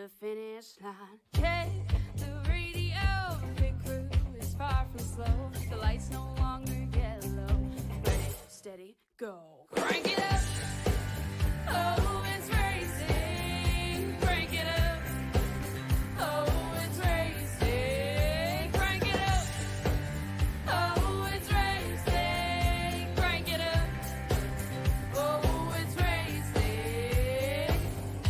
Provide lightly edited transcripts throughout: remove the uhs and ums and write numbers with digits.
the finish line. Check the radio, pit crew is far from slow. The lights no longer yellow. Ready, steady, go. Crank it up. Oh, it's racing. Crank it up. Oh, it's racing. Crank it up. Oh, it's racing. Crank it up. Oh, it's racing.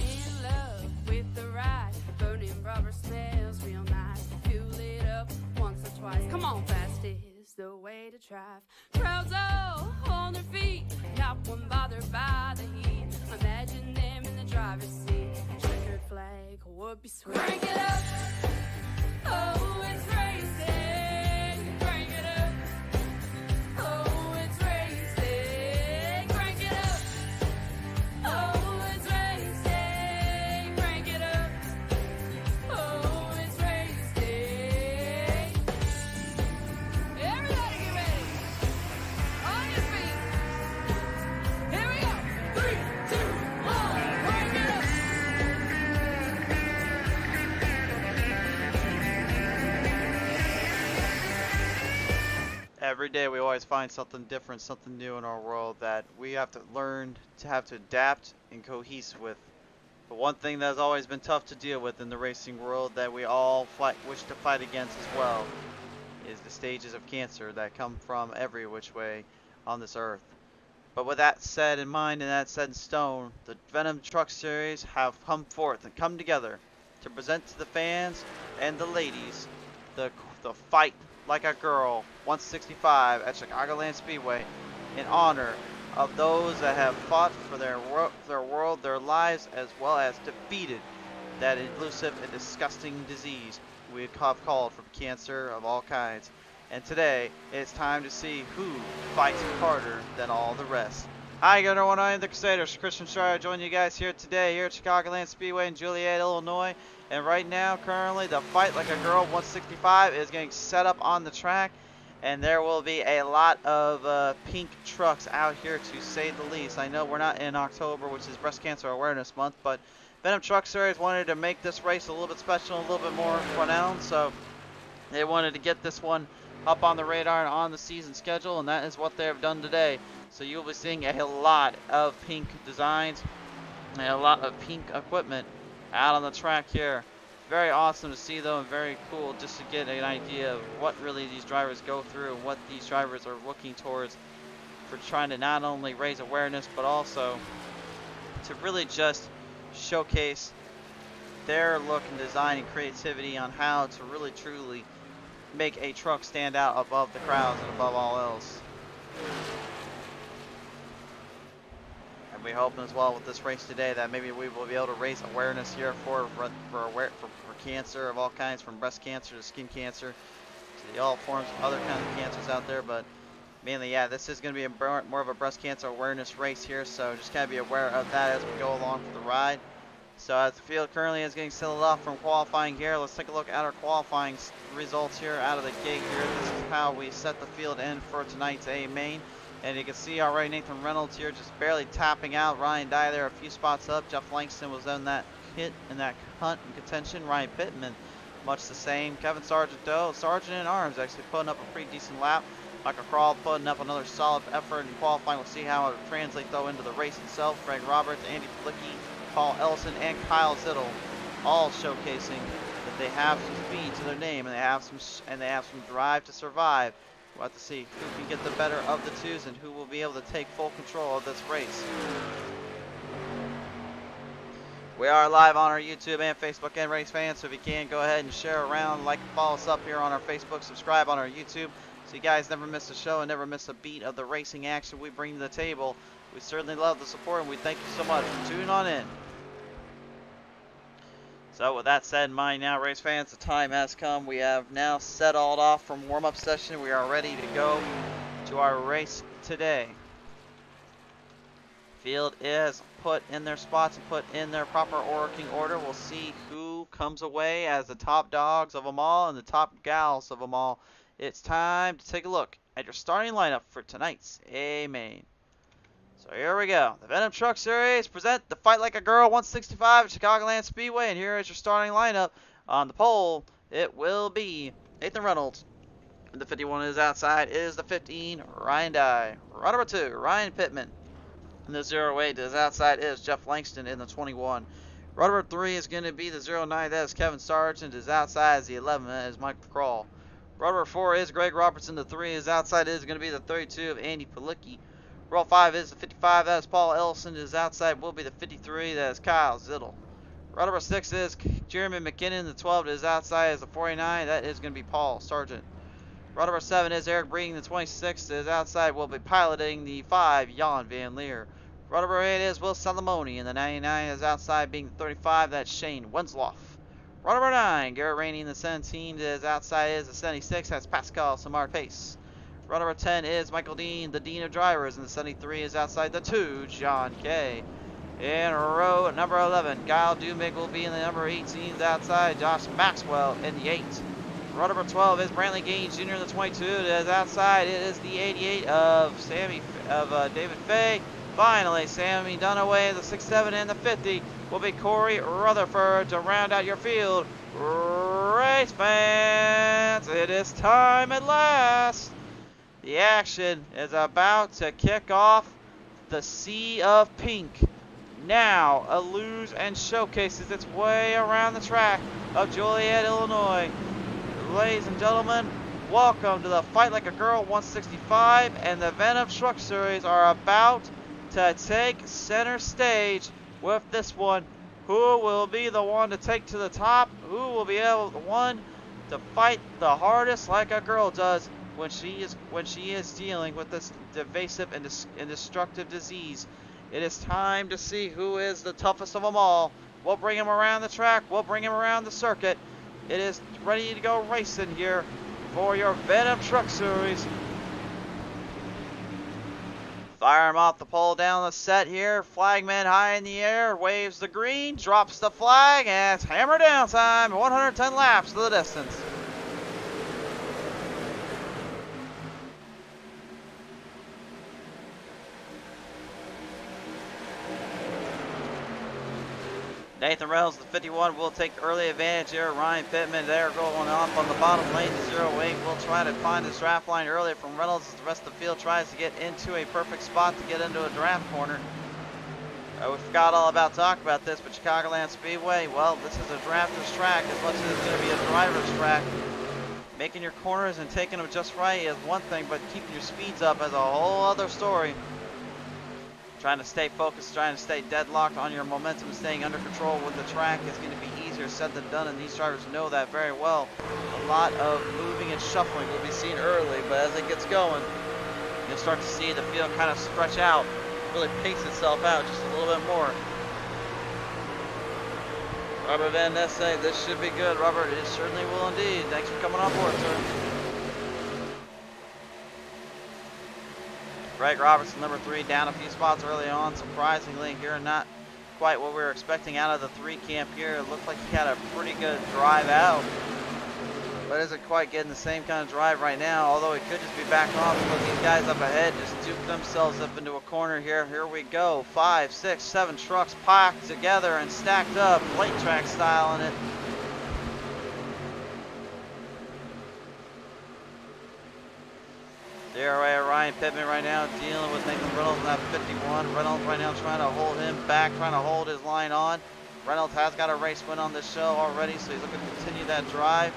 In love with the ride. Burning rubber smells real nice. Fuel it up once or twice. Come on, fast is the way to drive. Crowds all on their feet. Not one bothered by the heat. Imagine them in the driver's seat. Checkered flag would be sweet. Crank it up. Oh, it's racing. Crank it up. Oh, it's racing. Crank it up. Oh, it's racing. Crank it up. Oh, it's racing. Everybody get ready. On your feet. Here we go. 3, 2, 1. Crank it up. Every day we always find something different, something new in our world that we have to learn to have to adapt and cohese with. But one thing that has always been tough to deal with in the racing world that we all wish to fight against as well is the stages of cancer that come from every which way on this earth. But with that said in mind and that said in stone, the Venom Truck Series have come forth and come together to present to the fans and the ladies the Fight Like a Girl 165 at Chicagoland Speedway in honor of those that have fought for their world, their lives, as well as defeated that elusive and disgusting disease we have called from cancer of all kinds. And today, it's time to see who fights harder than all the rest. Hi everyone, I am the Crusaders, Christian Schreier, joining you guys here today, here at Chicagoland Speedway in Joliet, Illinois. And right now, currently, the Fight Like a Girl 165 is getting set up on the track. And there will be a lot of pink trucks out here, to say the least. I know we're not in October, which is Breast Cancer Awareness Month, but Venom Truck Series wanted to make this race a little bit special, a little bit more renowned, so they wanted to get this one up on the radar and on the season schedule, and that is what they have done today. So you'll be seeing a lot of pink designs and a lot of pink equipment out on the track here. Very awesome to see though, and very cool just to get an idea of what really these drivers go through and what these drivers are looking towards for trying to not only raise awareness but also to really just showcase their look and design and creativity on how to really truly make a truck stand out above the crowds and above all else. And we hope as well with this race today that maybe we will be able to raise awareness here for cancer of all kinds, from breast cancer to skin cancer to all forms of other kinds of cancers out there. But mainly, yeah, this is going to be more of a breast cancer awareness race here, so just kind of be aware of that as we go along for the ride. So as the field currently is getting settled off from qualifying here, let's take a look at our qualifying results here out of the gate here. This is how we set the field in for tonight's A main. And you can see already Nathan Reynolds here just barely tapping out. Ryan Dye there a few spots up. Jeff Langston was in that hit in that hunt and contention. Ryan Pittman much the same. Kevin Sargent though, Sargent in arms, actually putting up a pretty decent lap. Michael Crawl putting up another solid effort in qualifying. We'll see how it translates though into the race itself. Greg Roberts, Andy Flicky, Paul Ellison, and Kyle Zittel all showcasing that they have some speed to their name and they have some drive to survive. We'll have to see who can get the better of the twos and who will be able to take full control of this race. We are live on our YouTube and Facebook and race fans, so if you can, go ahead and share around, like and follow us up here on our Facebook, subscribe on our YouTube, so you guys never miss a show and never miss a beat of the racing action we bring to the table. We certainly love the support, and we thank you so much for tuning on in. So with that said in mind now, race fans, the time has come. We have now settled off from warm-up session. We are ready to go to our race today. Field is put in their spots and put in their proper working order. We'll see who comes away as the top dogs of them all and the top gals of them all. It's time to take a look at your starting lineup for tonight's A main. So here we go. The Venom Truck Series present the Fight Like a Girl 165 at Chicagoland Speedway, and here is your starting lineup. On the pole, it will be Nathan Reynolds. The 51 is outside, is the 15, Ryan Dye. Run number 2, Ryan Pittman. And the 08 is outside, is Jeff Langston in the 21. Run number 3 is going to be the 09, that is Kevin Sargent. Is outside, is the 11, that is Mike Crawl. Run number 4 is Greg Robertson. The 3 is outside, is going to be the 32 of Andy Palicki. Roll 5 is the 55, that is Paul Ellison. Is outside, will be the 53, that is Kyle Zittel. Run number 6 is Jeremy McKinnon. The 12 is outside, is the 49, that is going to be Paul Sargent. Run number 7 is Eric Breeding. The 26 is outside, will be piloting the 5, Jan Van Leer. Run number 8 is Will Salamoni, and the 99 is outside, being the 35, that's Shane Wensloff. Run number 9, Garrett Rainey, and the 17 is outside, is the 76, that's Pascal Samard Pace. Run number 10 is Michael Dean, the Dean of Drivers, and the 73 is outside, the 2, John Kay. In row number 11, Kyle Dumig will be in the number 18, outside, Josh Maxwell in the 8. Run number 12 is Brantley Gaines Jr. in the 22. It is outside. It is the 88 of David Fay. Finally, Sammy Dunaway, the 67, and the 50 will be Corey Rutherford to round out your field. Race fans, it is time at last. The action is about to kick off. The Sea of Pink now eludes and showcases its way around the track of Joliet, Illinois. Ladies and gentlemen, welcome to the Fight Like a Girl 165, and the Venom Truck Series are about to take center stage with this one. Who will be the one to take to the top? Who will be able the one to fight the hardest like a girl does when she is dealing with this divisive and destructive disease? It is time to see who is the toughest of them all. We'll bring him around the track. We'll bring him around the circuit. It is ready to go racing here for your Venom Truck Series. Fire him off the pole down the set here. Flagman high in the air, waves the green, drops the flag, and it's hammer down time. 110 laps to the distance. Nathan Reynolds, the 51, will take early advantage here. Ryan Pittman, they're going off on the bottom lane. The 08 will try to find his draft line earlier from Reynolds as the rest of the field tries to get into a perfect spot to get into a draft corner. We forgot all about talking about this, but Chicagoland Speedway, well, this is a drafter's track as much as it's going to be a driver's track. Making your corners and taking them just right is one thing, but keeping your speeds up is a whole other story. Trying to stay focused, trying to stay deadlocked on your momentum, and staying under control with the track is going to be easier said than done, and these drivers know that very well. A lot of moving and shuffling will be seen early, but as it gets going, you'll start to see the field kind of stretch out, really pace itself out just a little bit more. Robert Van Ness, this should be good. Robert, it certainly will indeed. Thanks for coming on board, sir. Greg Robertson, number 3, down a few spots early on. Surprisingly, here not quite what we were expecting out of the 3 camp here. It looked like he had a pretty good drive out, but isn't quite getting the same kind of drive right now, although he could just be back off. But these guys up ahead just duped themselves up into a corner here. Here we go. 5, 6, 7 trucks packed together and stacked up, plate track style in it. There, Ryan Pittman right now dealing with Nathan Reynolds in that 51. Reynolds right now trying to hold him back, trying to hold his line on. Reynolds has got a race win on this show already, so he's looking to continue that drive.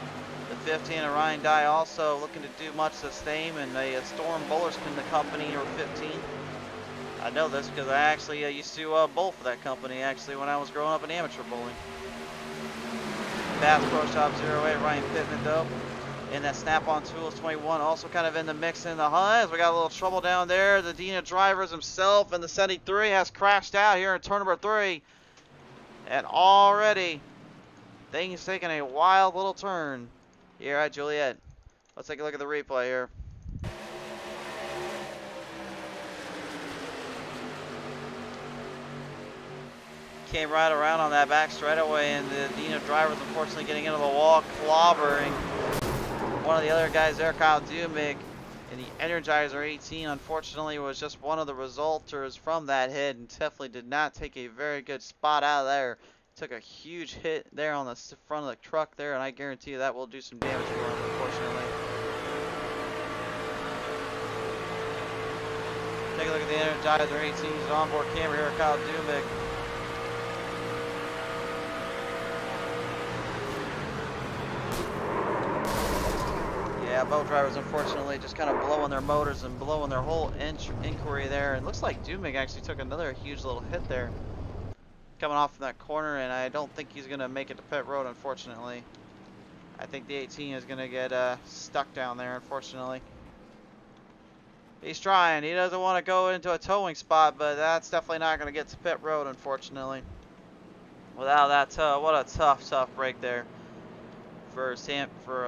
The 15 and Ryan Dye also looking to do much the same, and a Storm Bowlerskin, the company, or 15. I know this because I actually used to bowl for that company actually when I was growing up in amateur bowling. Bass Pro Shop 08, Ryan Pittman though. And that Snap-on Tools 21 also kind of in the mix in the hunt. We got a little trouble down there. The Dean of Drivers himself and the 73 has crashed out here in turn number 3. And already things taking a wild little turn here at Joliet. Let's take a look at the replay here. Came right around on that back straightaway, and the Dean of Drivers unfortunately getting into the wall, clobbering one of the other guys there, Kyle Dumig, And the Energizer 18, unfortunately, was just one of the resulters from that hit, and definitely did not take a very good spot out of there. Took a huge hit there on the front of the truck there, and I guarantee you that will do some damage for him, unfortunately. Take a look at the Energizer 18's onboard camera here, Kyle Dumig. Yeah, boat drivers unfortunately just kind of blowing their motors and blowing their whole inquiry there. It looks like Dumig actually took another huge little hit there coming off from that corner, and I don't think he's going to make it to pit road, unfortunately. I think the 18 is going to get stuck down there, unfortunately. He's trying. He doesn't want to go into a towing spot, but that's definitely not going to get to pit road, unfortunately. Without that tow, what a tough break there for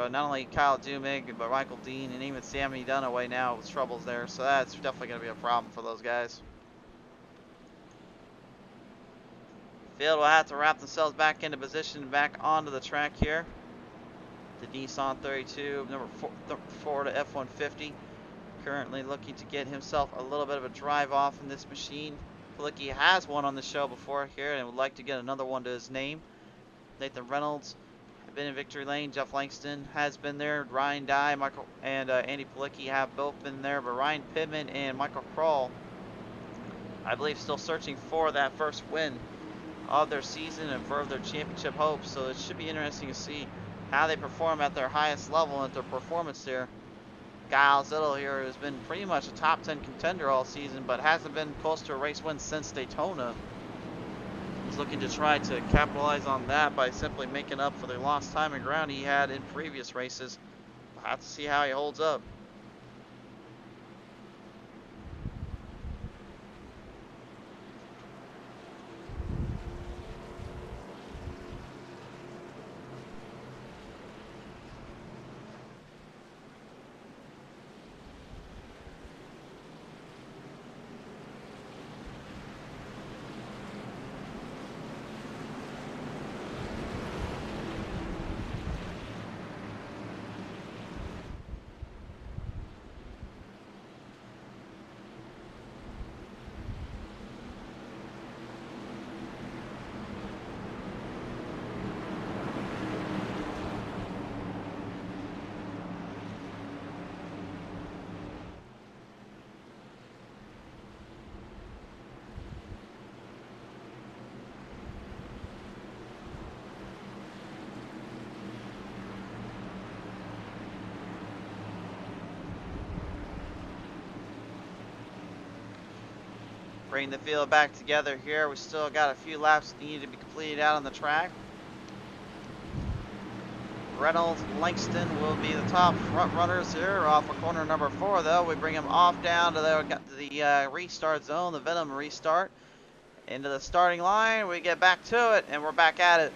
not only Kyle Dumig, but Michael Dean, and even Sammy Dunaway now with troubles there. So that's definitely going to be a problem for those guys. Field will have to wrap themselves back into position, back onto the track here. The Nissan 32, number 4 to F-150. Currently looking to get himself a little bit of a drive off in this machine. Palicki has one on the show before here and would like to get another one to his name. Nathan Reynolds have been in victory lane. Jeff Langston has been there. Ryan Dye, Michael, and Andy Palicki have both been there. But Ryan Pittman and Michael Kroll, I believe, still searching for that first win of their season and for their championship hopes. So it should be interesting to see how they perform at their highest level and their performance here. Giles Little here has been pretty much a top 10 contender all season, but hasn't been close to a race win since Daytona. He's looking to try to capitalize on that by simply making up for the lost time and ground he had in previous races. We'll have to see how he holds up. Bring the field back together here. We still got a few laps that need to be completed out on the track. Reynolds and Langston will be the top front runners here off of corner number 4, though. We bring them off down to the restart zone, the Venom restart. Into the starting line, we get back to it, and we're back at it.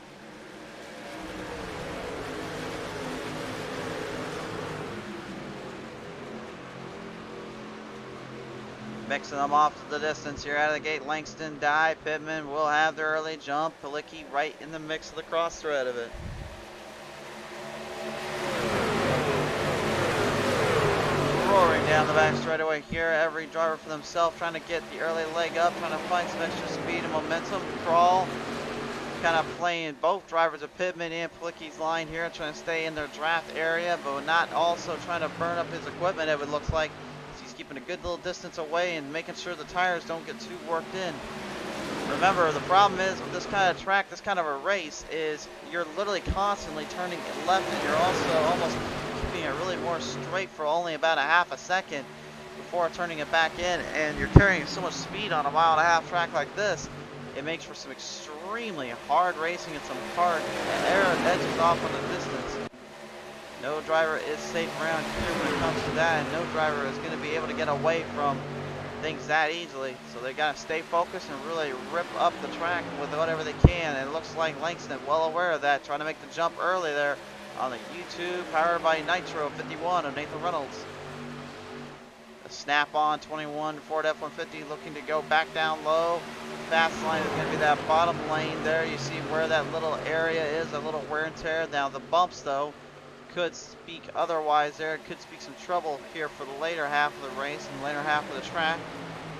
Mixing them off to the distance here out of the gate. Langston, Dye, Pittman will have their early jump. Palicki right in the mix of the cross thread of it. Roaring down the back straightaway here. Every driver for themselves trying to get the early leg up, trying to find some extra speed and momentum. Crawl, kind of playing both drivers of Pittman and Palicki's line here, trying to stay in their draft area, but not also trying to burn up his equipment, it looks like. Keeping a good little distance away and making sure the tires don't get too worked in. Remember, the problem is with this kind of track, this kind of a race, is you're literally constantly turning left, and you're also almost keeping it really more straight for only about a half a second before turning it back in, and you're carrying so much speed on a 1.5-mile track like this. It makes for some extremely hard racing and some hard edges off on the distance. No driver is safe around here when it comes to that, and no driver is going to be able to get away from things that easily. So they got to stay focused and really rip up the track with whatever they can. And it looks like Langston, well aware of that, trying to make the jump early there on the U2 powered by Nitro 51 of Nathan Reynolds. The Snap-on 21 Ford F-150 looking to go back down low. Fast line is going to be that bottom lane there. You see where that little area is, a little wear and tear. Now the bumps though could speak otherwise there. It could speak some trouble here for the later half of the race and the later half of the track.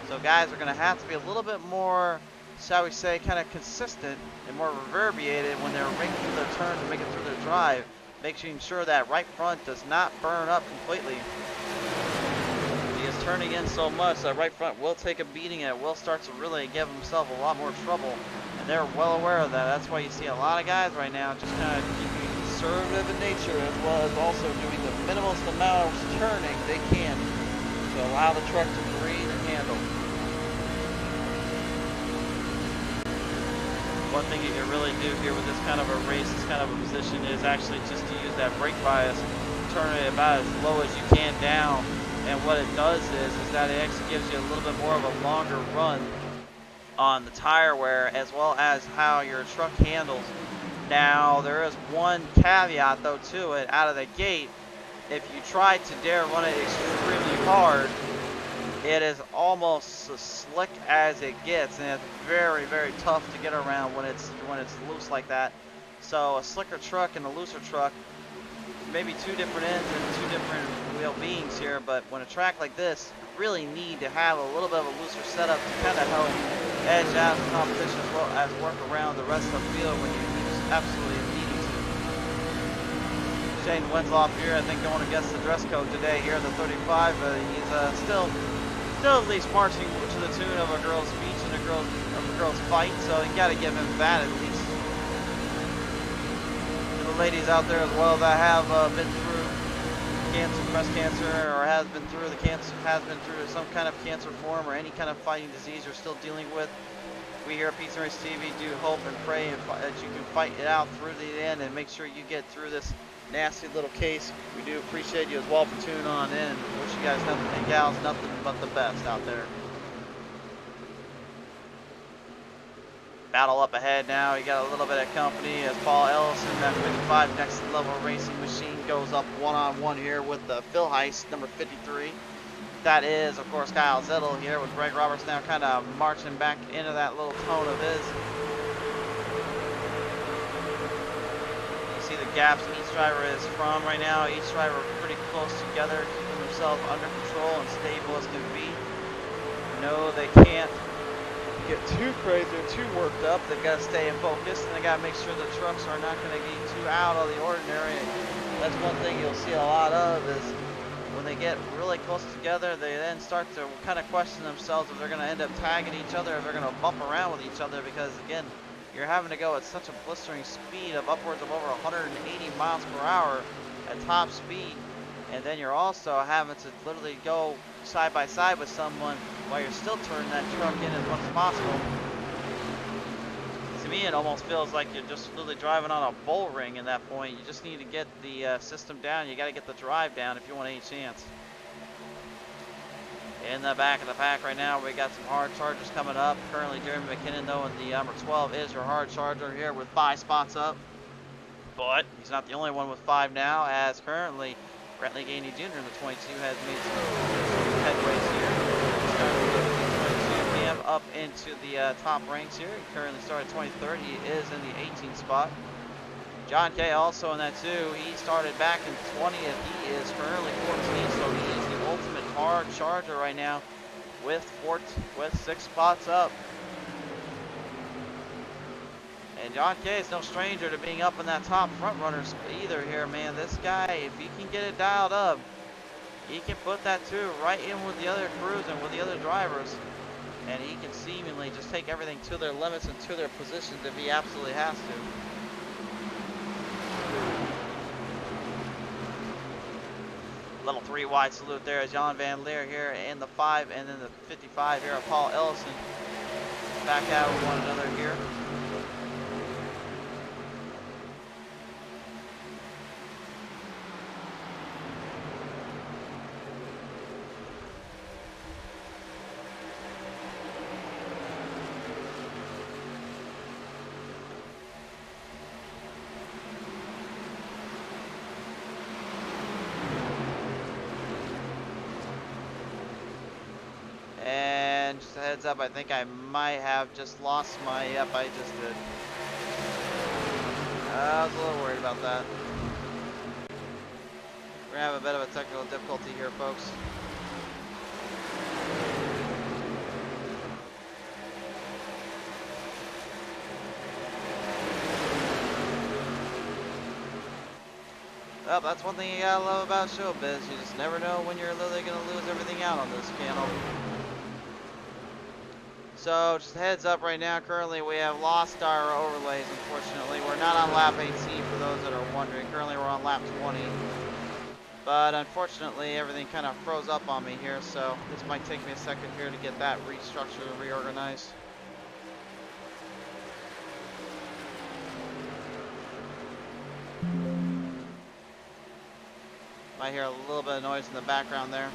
So guys are going to have to be a little bit more, shall we say, kind of consistent and more reverberated when they're making through their turns and making through their drive, making sure that right front does not burn up completely. He is turning in so much that right front will take a beating and it will start to really give himself a lot more trouble. And they're well aware of that. That's why you see a lot of guys right now just kind of keeping conservative in nature, as well as also doing the minimalist amount of turning they can to allow the truck to breathe and handle. One thing you can really do here with this kind of a race, this kind of a position, is actually just to use that brake bias, turn it about as low as you can down. And what it does is that it actually gives you a little bit more of a longer run on the tire wear, as well as how your truck handles. Now, there is one caveat though to it out of the gate. If you try to dare run it extremely hard, it is almost as slick as it gets, and it's very, very tough to get around when it's loose like that. So a slicker truck and a looser truck, maybe two different ends and two different wheel beings here, but when a track like this, you really need to have a little bit of a looser setup to kind of help edge out the competition, as well as work around the rest of the field when you absolutely need to. Shane Wentzloff here, I think, going against the dress code today here at the 35, but he's still at least marching to the tune of a girl's speech and a girl's fight, so you got to give him that at least. To the ladies out there as well that have been through breast cancer, or has been through some kind of cancer form or any kind of fighting disease you're still dealing with, we here at Pizza and Race TV do hope and pray that you can fight it out through the end and make sure you get through this nasty little case. We do appreciate you as well for tuning on in. Wish you guys nothing and gals nothing but the best out there. Battle up ahead now. You got a little bit of company as Paul Ellison, that 55 next level racing machine, goes up one-on-one here with the Phil Heist, number 53. That is, of course, Kyle Zettel here with Greg Roberts now kind of marching back into that little tone of his. You see the gaps each driver is from right now. Each driver pretty close together, keeping themselves under control and stable as can be. No, they can't get too crazy or too worked up. They've got to stay focused, and they got to make sure the trucks are not going to get too out of the ordinary. That's one thing you'll see a lot of, is when they get really close together, they then start to kind of question themselves if they're going to end up tagging each other, if they're going to bump around with each other, because again, you're having to go at such a blistering speed of upwards of over 180 miles per hour at top speed, and then you're also having to literally go side by side with someone while you're still turning that truck in as much as possible. To me, it almost feels like you're just literally driving on a bull ring at that point. You just need to get the system down. You got to get the drive down if you want any chance. In the back of the pack right now, we got some hard chargers coming up. Currently, Jeremy McKinnon, though, in the number 12 is your hard charger here with 5 spots up. But he's not the only one with 5 now, as currently Brentley Gainey Jr. in the 22 has made some headways here. Up into the top ranks here. He currently started 23rd. He is in the 18th spot. John Kay also in that too. He started back in 20th. He is currently 14th, so he is the ultimate hard charger right now with 6 spots up. And John Kay is no stranger to being up in that top front runners either here, man. This guy, if he can get it dialed up, he can put that too right in with the other crews and with the other drivers. And he can seemingly just take everything to their limits and to their positions if he absolutely has to. Little 3 wide salute there as Jan Van Leer here in the 5, and then the 55 here of Paul Ellison. Back out with one another here. And just a heads up, I think I might have just lost my, yep, I just did. I was a little worried about that. gonna have a bit of a technical difficulty here, folks. Well, that's one thing you gotta love about showbiz. You just never know when you're literally gonna lose everything out on this channel. So, just a heads up right now, currently we have lost our overlays, unfortunately. We're not on lap 18 for those that are wondering. Currently we're on lap 20. But unfortunately, everything kind of froze up on me here, so this might take me a second here to get that restructured and reorganized. Might hear a little bit of noise in the background there.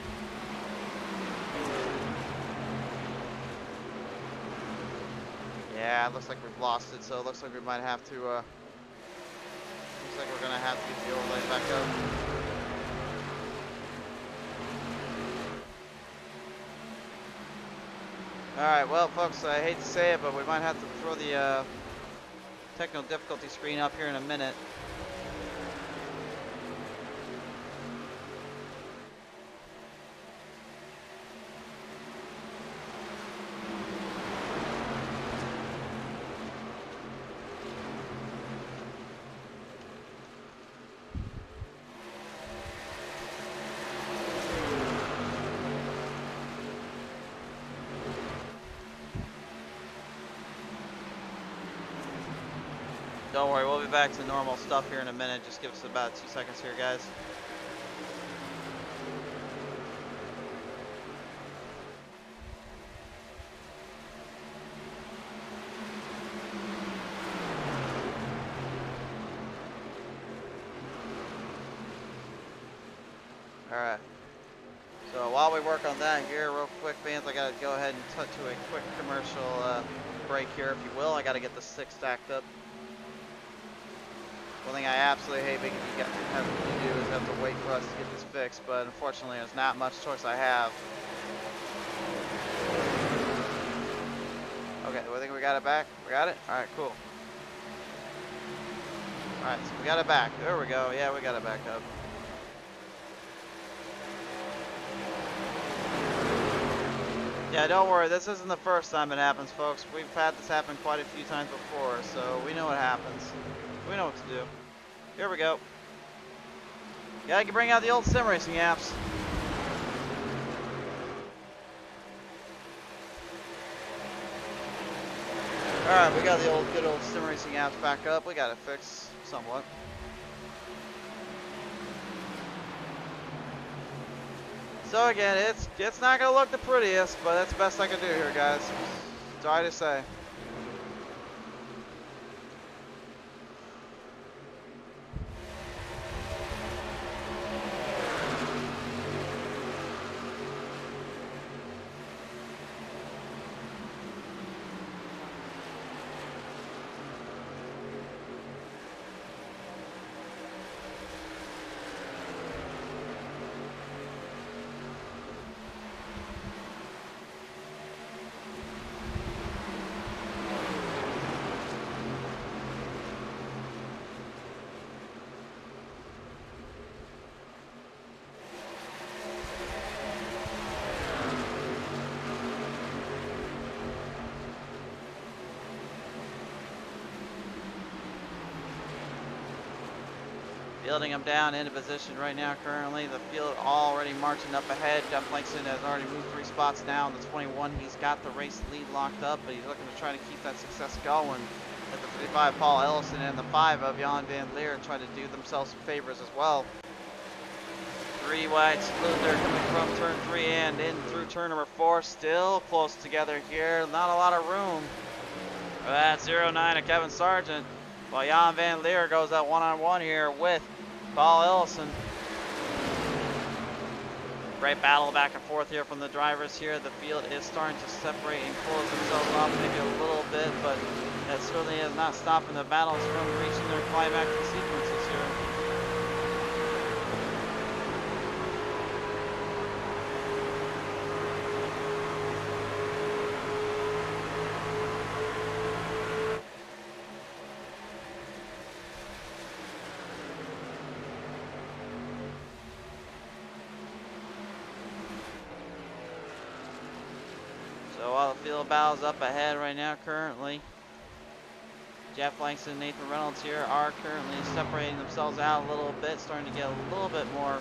Yeah, it looks like we've lost it, so it looks like we might have to, looks like we're gonna have to get the overlay back up. Alright, well folks, I hate to say it, but we might have to throw the technical difficulty screen up here in a minute. Don't worry, we'll be back to normal stuff here in a minute. Just give us about 2 seconds here, guys. Alright. So while we work on that here, real quick, fans, I gotta go ahead and cut to a quick commercial break here, if you will. I gotta get the 6 stacked up. One thing I absolutely hate making you have to do is have to wait for us to get this fixed, but unfortunately there's not much choice I have. Okay, do I think we got it back? We got it? Alright, cool. Alright, so we got it back. There we go. Yeah, we got it back up. Yeah, don't worry, this isn't the first time it happens, folks. We've had this happen quite a few times before, so we know what happens. We know what to do. Here we go. Gotta bring out the old sim racing apps. Alright, we got the good old sim racing apps back up. We got it fixed somewhat. So again, it's not gonna look the prettiest, but that's the best I can do here, guys. Sorry to say. Fielding them down into position right now currently. The field already marching up ahead. Jeff Langston has already moved 3 spots now. In the 21, he's got the race lead locked up, but he's looking to try to keep that success going. At the 55, Paul Ellison and the 5 of Jan Van Leer try to do themselves some favors as well. 3 wide split there coming from turn 3 and in through turn number 4. Still close together here. Not a lot of room. That's 09 of Kevin Sargent. While Jan Van Leer goes at one-on-one here with Paul Ellison. Great battle back and forth here from the drivers here. The field is starting to separate and close themselves off maybe a little bit, but that certainly is not stopping the battles from reaching their climactic sequences here. So while the field battle's up ahead right now currently, Jeff Langston and Nathan Reynolds here are currently separating themselves out a little bit, starting to get a little bit more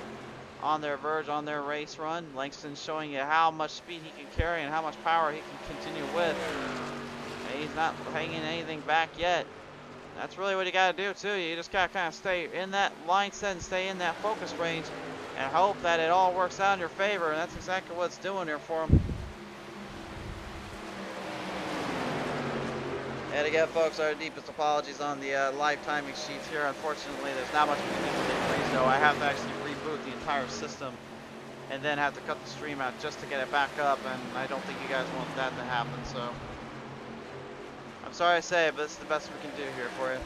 on their verge on their race run. Langston showing you how much speed he can carry and how much power he can continue with. And he's not hanging anything back yet. That's really what you got to do too. You just got to kind of stay in that mindset and stay in that focus range and hope that it all works out in your favor. And that's exactly what it's doing here for him. And again, folks, our deepest apologies on the live timing sheets here. Unfortunately, there's not much we can do with the freeze, though. I have to actually reboot the entire system and then have to cut the stream out just to get it back up, and I don't think you guys want that to happen, so I'm sorry to say it, but it's the best we can do here for you.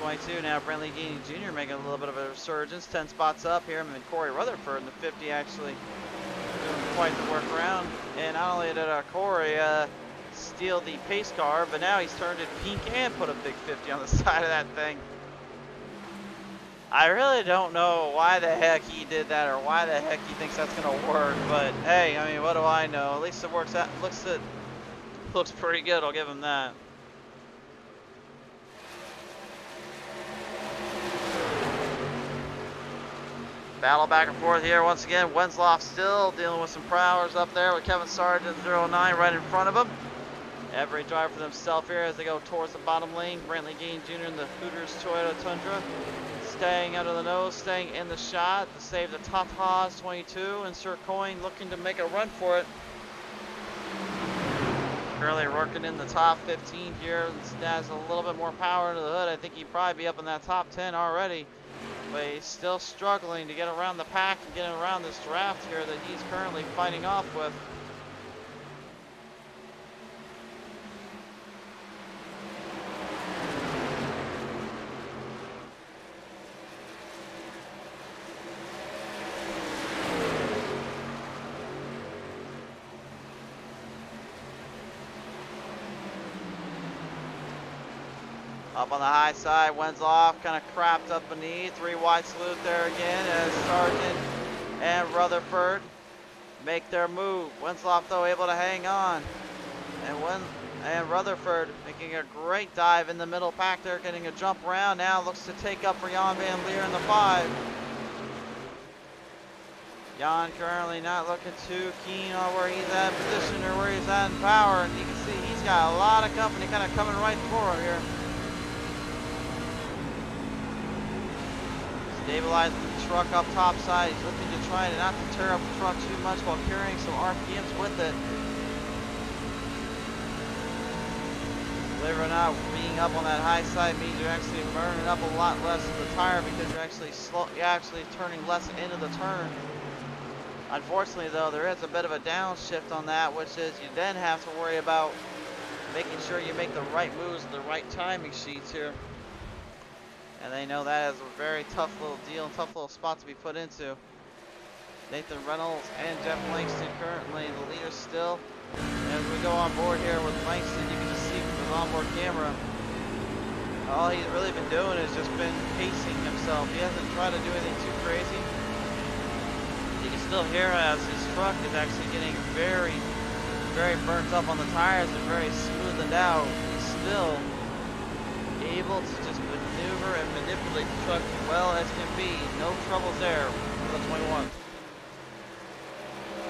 22 now, Brentley Gainey Jr. making a little bit of a resurgence. 10 spots up here, and then Corey Rutherford in the 50 actually doing quite the work around. And not only did Corey steal the pace car, but now he's turned it pink and put a big 50 on the side of that thing. I really don't know why the heck he did that or why the heck he thinks that's going to work, but hey, I mean, what do I know? At least it works out. Looks pretty good, I'll give him that. Battle back and forth here once again. Wensloff still dealing with some prowlers up there with Kevin Sargent 09 right in front of him. Every driver for themselves here as they go towards the bottom lane. Brantley Gain Jr. in the Hooters Toyota Tundra. Staying under the nose, staying in the shot to save the top Haas 22. Insert coin looking to make a run for it. Currently working in the top 15 here. Has a little bit more power into the hood. I think he'd probably be up in that top 10 already. But he's still struggling to get around the pack and get around this draft here that he's currently fighting off with. Up on the high side, Wensloff kind of crapped up beneath. 3 wide salute there again as Sargent and Rutherford make their move. Wensloff though able to hang on. And Rutherford making a great dive in the middle pack there, getting a jump around. Now looks to take up for Jan Van Leer in the 5. Jan currently not looking too keen on where he's at in position or where he's at in power. And you can see he's got a lot of company kind of coming right for him here. Stabilizing the truck up top side. He's looking to try not to tear up the truck too much while carrying some RPMs with it. Believe it or not, being up on that high side means you're actually burning up a lot less of the tire because you're actually turning less into the turn. Unfortunately though, there is a bit of a downshift on that, which is you then have to worry about making sure you make the right moves at the right timing sheets here. And they know that is a very tough little deal, tough little spot to be put into. Nathan Reynolds and Jeff Langston currently the leaders still. As we go on board here with Langston, you can just see from the onboard camera, all he's really been doing is just been pacing himself. He hasn't tried to do anything too crazy. You can still hear as his truck is actually getting very, very burnt up on the tires and very smoothed out. He's still able to just maneuver and manipulate the truck as well as can be. No troubles there for the 21.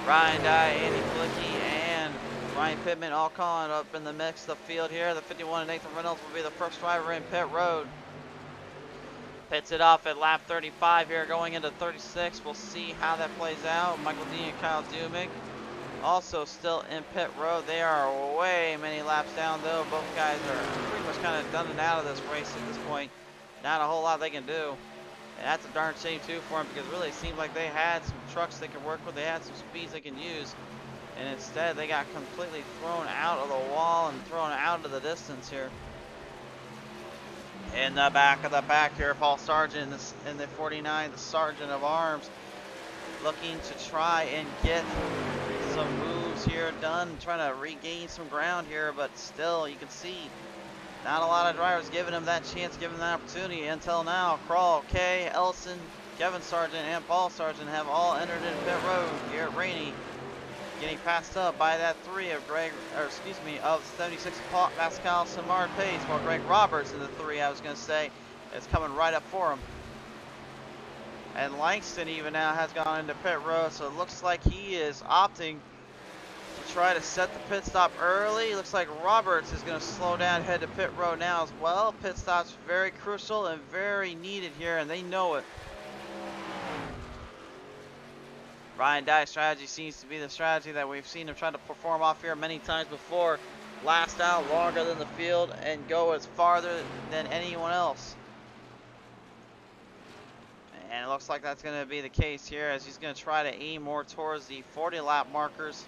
Ryan Dye, Andy Flicky, and Ryan Pittman all calling up in the mix of the field here. The 51 Nathan Reynolds will be the first driver in pit road. Pits it off at lap 35 here going into 36. We'll see how that plays out. Michael Dean and Kyle Dumig also still in pit road. They are way many laps down though. Both guys are pretty much kind of done and out of this race at this point. Not a whole lot they can do. And that's a darn shame too for them because really it seemed like they had some trucks they could work with. They had some speeds they can use. And instead they got completely thrown out of the wall and thrown out into the distance here. In the back of the pack here, Paul Sargent in the 49, the Sergeant of Arms, looking to try and get some moves here done, trying to regain some ground here, but still you can see Not a lot of drivers giving him that chance, giving him that opportunity until now. Kroll, Kay, Ellison, Kevin Sargent, and Paul Sargent have all entered in pit road. Garrett Rainey getting passed up by that 3 of of 76 Pascal Samard Pace, while Greg Roberts in the 3, I was going to say, is coming right up for him. And Langston even now has gone into pit road, so it looks like he is opting to try to set the pit stop early. Looks like Roberts is going to slow down, head to pit road now as well. Pit stop's very crucial and very needed here, and they know it. Ryan Dye's strategy seems to be the strategy that we've seen him try to perform off here many times before. Last out longer than the field and go as farther than anyone else. And it looks like that's going to be the case here as he's going to try to aim more towards the 40 lap markers.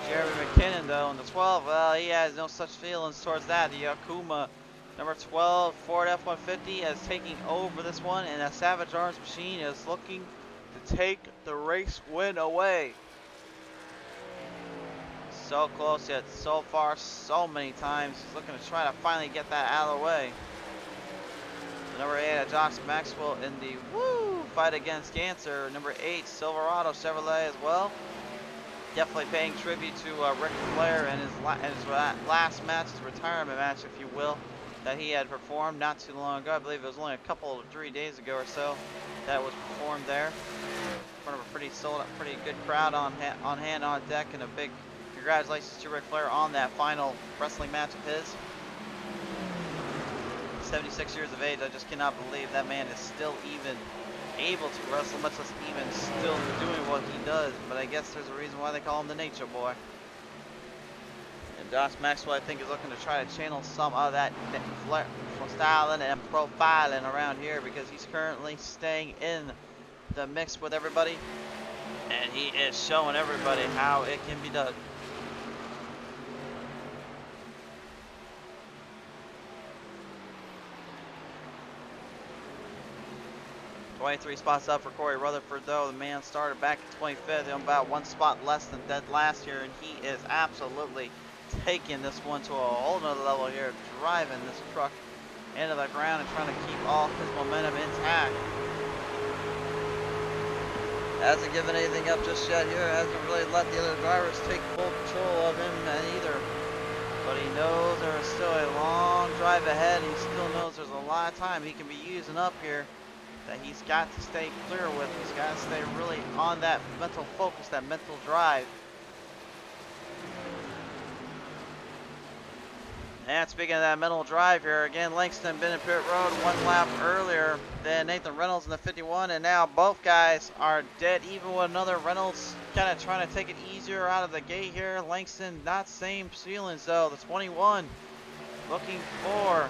Jeremy McKinnon though in the 12, well, he has no such feelings towards that. The Yakuma number 12 Ford F-150 is taking over this one, and a Savage Arms machine is looking to take the race win away. So close yet so far so many times. He's looking to try to finally get that out of the way. The number 8 Josh Maxwell in the fight against cancer. Number 8 Silverado Chevrolet as well. Definitely paying tribute to Ric Flair and his last match, his retirement match, if you will, that he had performed not too long ago. I believe it was only a couple, 3 days ago or so that was performed there in front of a pretty good crowd on hand, on deck, and a big congratulations to Ric Flair on that final wrestling match of his. 76 years of age, I just cannot believe that man is still even able to wrestle, much less even still doing what he does. But I guess there's a reason why they call him the Nature Boy. And Josh Maxwell, I think, is looking to try to channel some of that styling and profiling around here, because he's currently staying in the mix with everybody, and he is showing everybody how it can be done. .23 spots up for Corey Rutherford, though. The man started back at 25th, about 1 spot less than dead last year, and he is absolutely taking this one to a whole nother level here, driving this truck into the ground and trying to keep all his momentum intact. Hasn't given anything up just yet here, hasn't really let the other drivers take full control of him either. But he knows there is still a long drive ahead, and he still knows there's a lot of time he can be using up here that he's got to stay clear with. He's got to stay really on that mental focus, that mental drive. And speaking of that mental drive here, again, Langston been in pit road 1 lap earlier than Nathan Reynolds in the 51, and now both guys are dead even with another. Reynolds kind of trying to take it easier out of the gate here. Langston, not same feelings though. The 21 looking for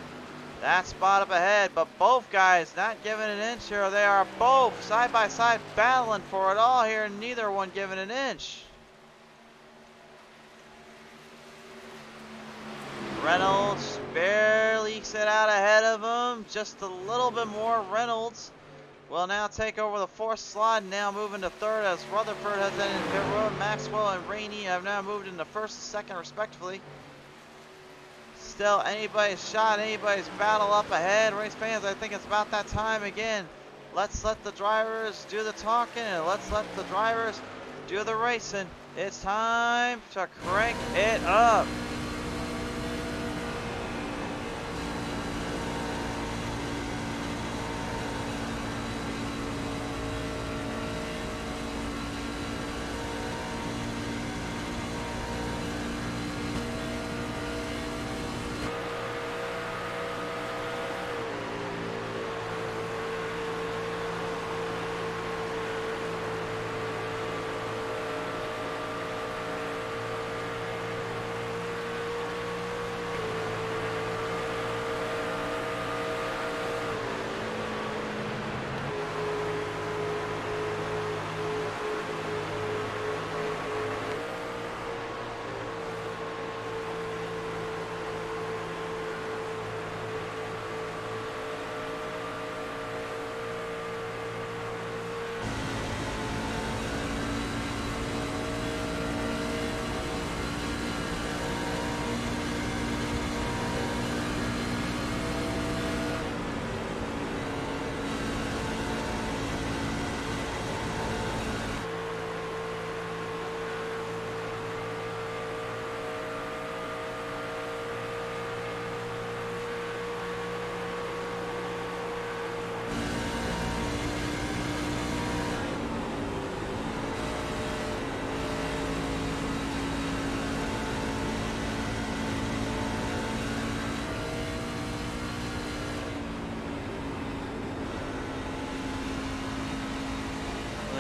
that spot up ahead, but both guys not giving an inch here. They are both side by side battling for it all here, neither one giving an inch. Reynolds barely set out ahead of him, just a little bit more. Reynolds will now take over the 4th slot, now moving to 3rd as Rutherford has entered in pit road. Maxwell and Rainey have now moved into 1st and 2nd respectively. Still anybody's shot, anybody's battle up ahead. Race fans, I think it's about that time again. Let's let the drivers do the talking, and let's let the drivers do the racing. It's time to crank it up.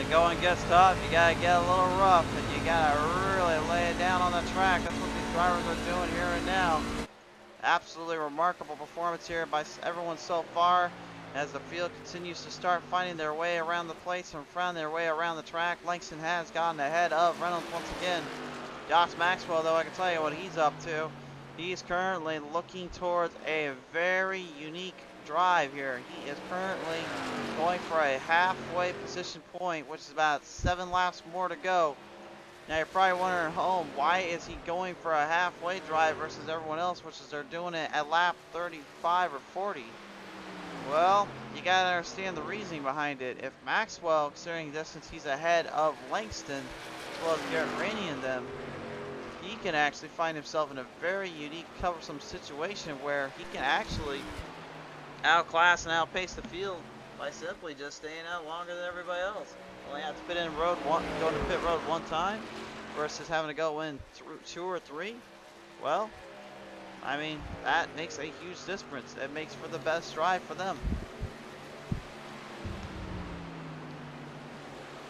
the going gets tough, you gotta get a little rough, and you gotta really lay it down on the track. That's what these drivers are doing here and now. Absolutely remarkable performance here by everyone so far, as the field continues to start finding their way around the place and finding their way around the track. Langston has gotten ahead of Reynolds once again. Josh Maxwell, though, I can tell you what he's up to. He's currently looking towards a very unique drive here. He is currently going for a halfway position point, which is about 7 laps more to go. Now you're probably wondering at home, why is he going for a halfway drive versus everyone else, which is they're doing it at lap 35 or 40? Well, you gotta understand the reasoning behind it. If Maxwell, considering distance, he's ahead of Langston, as well as Garrett Rainey and them, he can actually find himself in a very unique, cumbersome situation where he can actually outclass and outpace the field by simply just staying out longer than everybody else. Only have to pit in road one, go to pit road one time versus having to go in through 2 or 3. Well, I mean, that makes a huge difference. It makes for the best drive for them.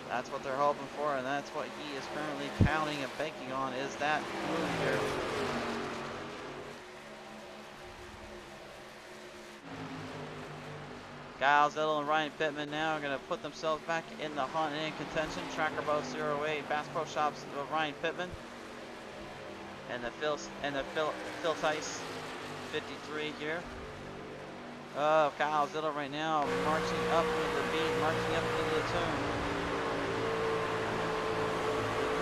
That's what they're hoping for, and that's what he is currently counting and banking on, is that move here. Kyle Zittel and Ryan Pittman now are going to put themselves back in the hunt and in contention. Tracker Bow 08, Bass Pro Shops of Ryan Pittman. And the Phil Tice 53 here. Kyle Zittel right now marching up with the beat, marching up into the turn.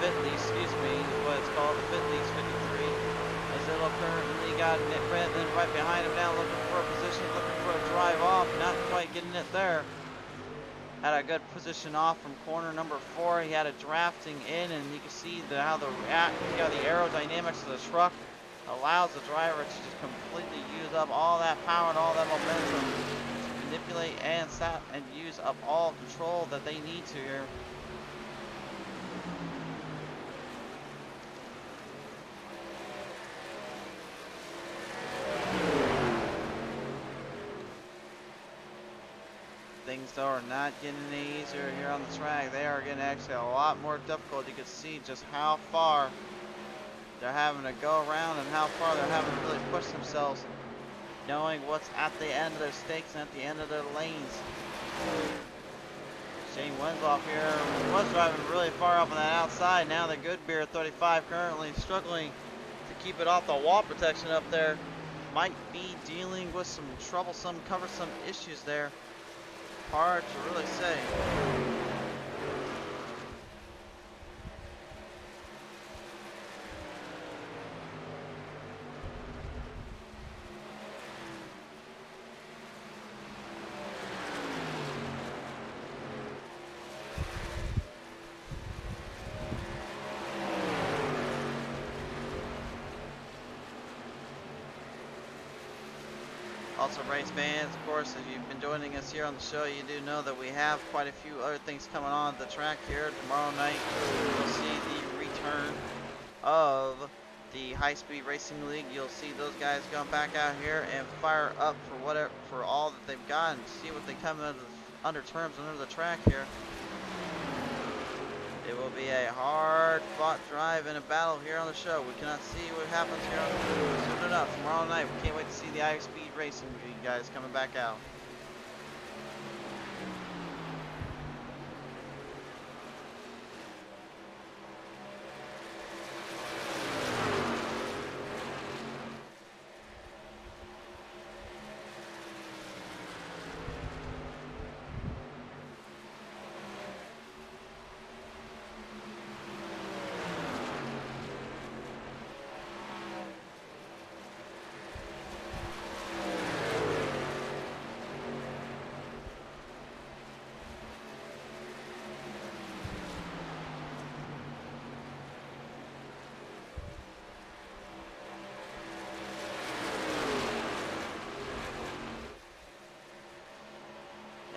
The 50, excuse me, is what it's called, the 50's 53. Zittel currently got Nick Brenton right behind him now, looking for a position, looking for a drive off, not quite getting it there. Had a good position off from corner number 4. He had it drafting in, and you can see how the aerodynamics of the truck allows the driver to just completely use up all that power and all that momentum to manipulate and use up all control that they need to here. Things though are not getting any easier here on the track. They are getting actually a lot more difficult. You can see just how far they're having to go around and how far they're having to really push themselves, knowing what's at the end of their stakes and at the end of their lanes. Shane Winslow here was driving really far up on that outside. Now the Goodbeer 35 currently struggling to keep it off the wall protection up there. Might be dealing with some troublesome, cumbersome issues there. Hard to really say. Also, race fans, of course, if you've been joining us here on the show, you do know that we have quite a few other things coming on the track here. Tomorrow night, you'll see the return of the High Speed Racing League. You'll see those guys going back out here and fire up for all that they've got, and see what they come under terms under the track here. It will be a hard-fought drive and a battle here on the show. We cannot see what happens here on the show soon enough. Tomorrow night, we can't wait to see the High Speed Racing League guys coming back out.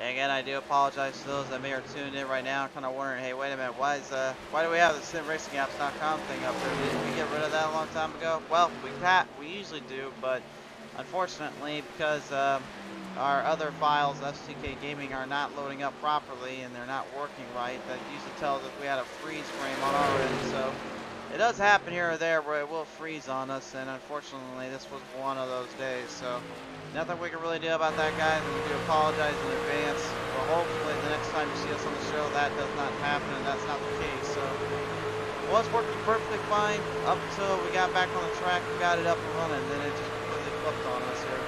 Again, I do apologize to those that may are tuned in right now, kind of wondering, hey, wait a minute, why do we have the simracingapps.com thing up there? Didn't we get rid of that a long time ago? Well, we usually do, but unfortunately, because our other files, FCK Gaming, are not loading up properly and they're not working right. That usually tells us we had a freeze frame on our end. So it does happen here or there where it will freeze on us, and unfortunately this was one of those days. So nothing we can really do about that, guys, and we do apologize in advance. But hopefully the next time you see us on the show, that does not happen, and that's not the case. So it was working perfectly fine up until we got back on the track, we got it up and running, then it just completely flipped on us here.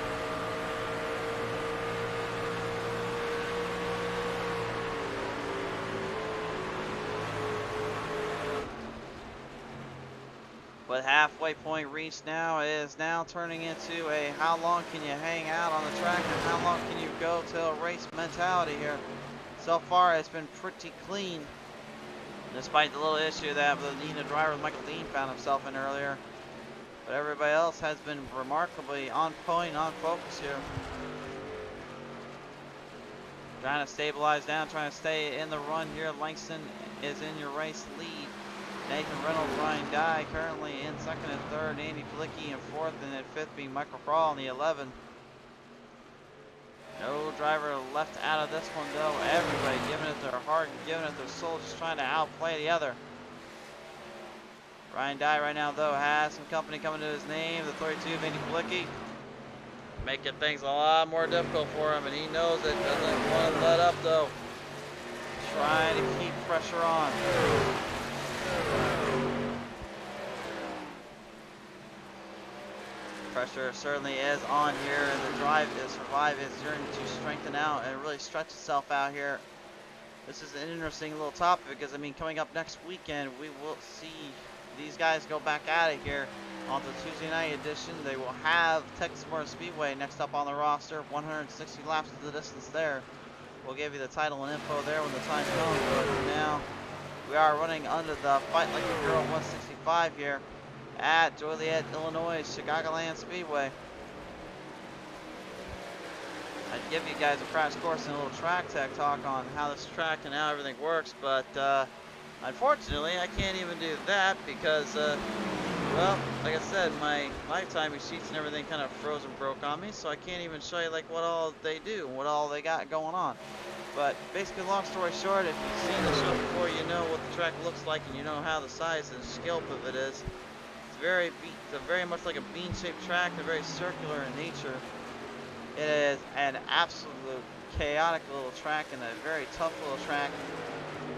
With halfway point reached now, it is now turning into a how long can you hang out on the track and how long can you go till race mentality here. So far it's been pretty clean, despite the little issue that the Nina driver Michael Dean found himself in earlier. But everybody else has been remarkably on point, on focus here. Trying to stabilize down, trying to stay in the run here. Langston is in your race lead. Nathan Reynolds, Ryan Dye currently in second and third. Andy Flicky in fourth, and in fifth being Michael Crawl in the 11. No driver left out of this one though. Everybody giving it their heart and giving it their soul, just trying to outplay the other. Ryan Dye right now though has some company coming to his name. The 32 of Andy Flicky, making things a lot more difficult for him, and he knows it. Doesn't want to let up though. Trying to keep pressure on. Pressure certainly is on here, and the drive to survive is yearning to strengthen out and really stretch itself out here. This is an interesting little topic because, I mean, coming up next weekend, we will see these guys go back at it here on the Tuesday night edition. They will have Texas Motor Speedway next up on the roster, 160 laps of the distance there. We'll give you the title and info there when the time comes, but for now, we are running under the Fight Like a Girl 165 here at Joliet, Illinois, Chicagoland Speedway. I'd give you guys a crash course and a little track tech talk on how this track and how everything works, but unfortunately I can't even do that because, well, like I said, my lifetime sheets and everything kind of froze and broke on me, so I can't even show you like what all they do and what all they got going on. But basically, long story short, if you've seen the show before, you know what the track looks like and you know how the size and scope of it is. It's very much like a bean-shaped track. They're very circular in nature. It is an absolute chaotic little track and a very tough little track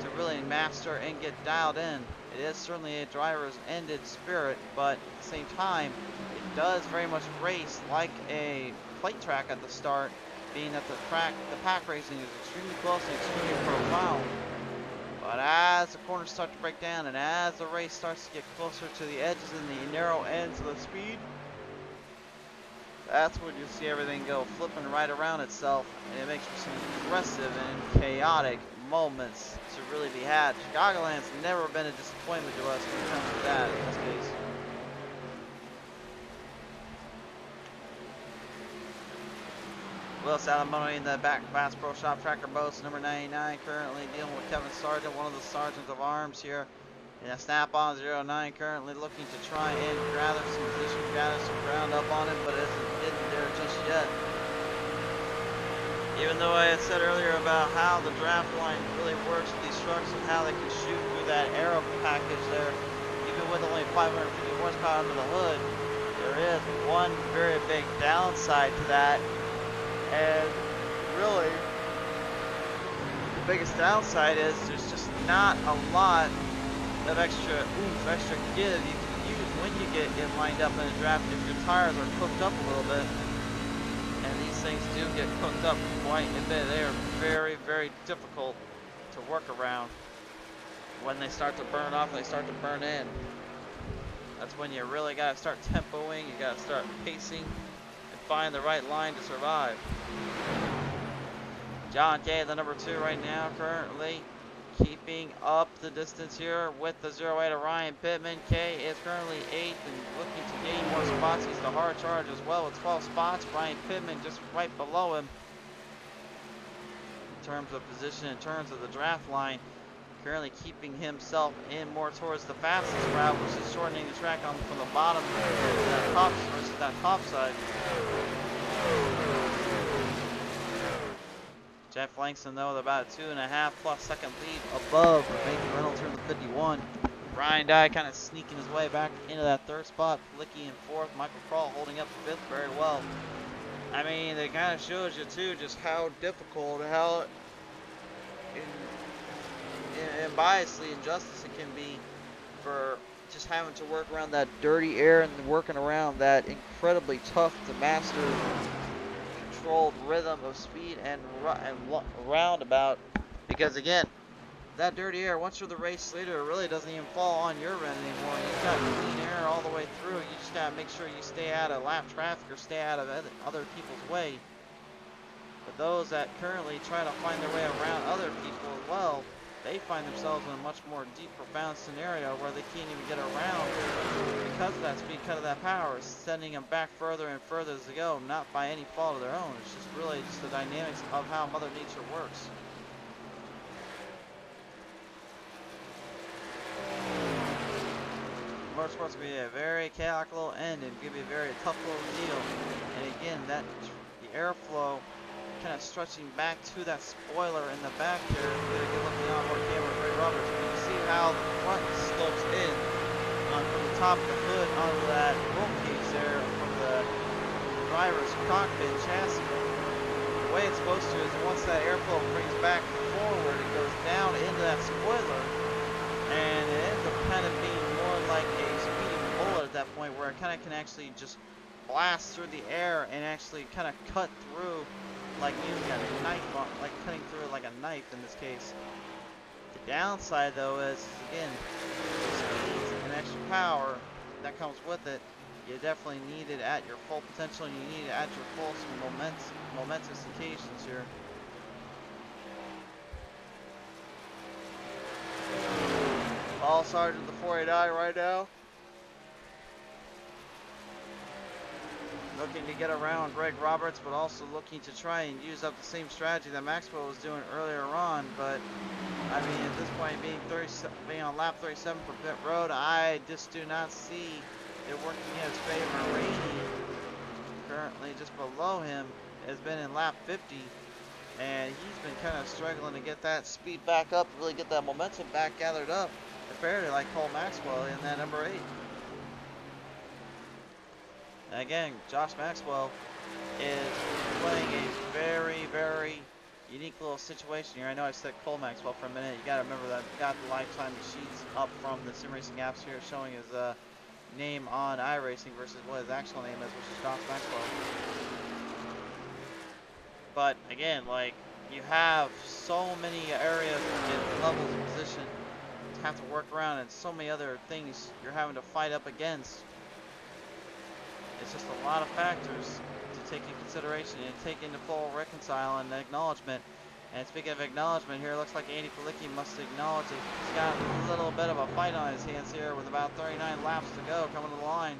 to really master and get dialed in. It is certainly a driver's ended spirit, but at the same time, it does very much race like a plate track at the start, being that the pack racing is extremely close and extremely profound. But as the corners start to break down and as the race starts to get closer to the edges and the narrow ends of the speed, that's when you see everything go flipping right around itself, and it makes for some aggressive and chaotic moments to really be had. Chicagoland's never been a disappointment to us when it comes to that in this case. Will Salamone in the back, Bass Pro Shop Tracker Boats, number 99, currently dealing with Kevin Sargent, one of the sergeants of arms here. In a snap-on 09, currently looking to try and gather some position, gather some ground up on it, but it isn't getting there just yet. Even though I had said earlier about how the draft line really works with these trucks and how they can shoot through that aero package there, even with only 550 horsepower under the hood, there is one very big downside to that. And really, the biggest downside is there's just not a lot of extra oomph, extra give you can use when you get lined up in a draft if your tires are cooked up a little bit. And these things do get cooked up quite a bit. They are very, very difficult to work around when they start to burn off and they start to burn in. That's when you really got to start tempoing, you got to start pacing, find the right line to survive. John Kay, the number 2 right now, currently keeping up the distance here with the 08 of Ryan Pittman. Kay is currently 8th and looking to gain more spots. He's the hard charge as well with 12 spots. Ryan Pittman just right below him in terms of position, in terms of the draft line. Currently keeping himself in more towards the fastest route, which is shortening the track on from the bottom to that top versus that top side. Jeff Langston, though, with about a 2.5+ second lead above Nathan Reynolds here in the 51. Ryan Dye kind of sneaking his way back into that third spot. Blicky in fourth. Michael Kroll holding up fifth very well. I mean, it kind of shows you, too, just how difficult, how and biasly injustice it can be for just having to work around that dirty air and working around that incredibly tough to master controlled rhythm of speed and roundabout. Because again, that dirty air, once you're the race leader, it really doesn't even fall on your end anymore. You've got clean air all the way through. You just gotta make sure you stay out of lap traffic or stay out of other people's way. But those that currently try to find their way around other people as well, they find themselves in a much more deep, profound scenario where they can't even get around because of that speed, because of that power. It's sending them back further and further as they go, not by any fault of their own. It's just really just the dynamics of how Mother Nature works. Motorsports can be a very chaotic little end and give you a very tough little deal. And again, the airflow kind of stretching back to that spoiler in the back here. Get a good look at the onboard camera, Ray Roberts. You can see how the front slopes in from the top of the hood onto that roll cage there from the driver's cockpit chassis. The way it's supposed to is once that airflow brings back forward, it goes down into that spoiler, and it ends up kind of being more like a speeding bullet at that point, where it kind of can actually just blast through the air and actually kind of cut through like using a knife, like cutting through like a knife in this case. The downside though is, again, the speed and extra power that comes with it, you definitely need it at your full potential, and you need it at your full momentous occasions here. Paul Sargent, the 480 right now, looking to get around Greg Roberts, but also looking to try and use up the same strategy that Maxwell was doing earlier on. But I mean, at this point, being on lap 37 for pit road, I just do not see it working in his favor. Rainey, currently just below him, has been in lap 50, and he's been kind of struggling to get that speed back up, really get that momentum back gathered up, fairly like Cole Maxwell in that number 8. Again, Josh Maxwell is playing a very, very unique little situation here. I know I said Cole Maxwell for a minute. You gotta remember that I've got the lifetime sheets up from the sim racing apps here showing his name on iRacing versus what his actual name is, which is Josh Maxwell. But again, like, you have so many areas and levels of position to have to work around, and so many other things you're having to fight up against. It's just a lot of factors to take in consideration and take into full reconcile and acknowledgement. And speaking of acknowledgement here, it looks like Andy Palicki must acknowledge that he's got a little bit of a fight on his hands here with about 39 laps to go coming to the line.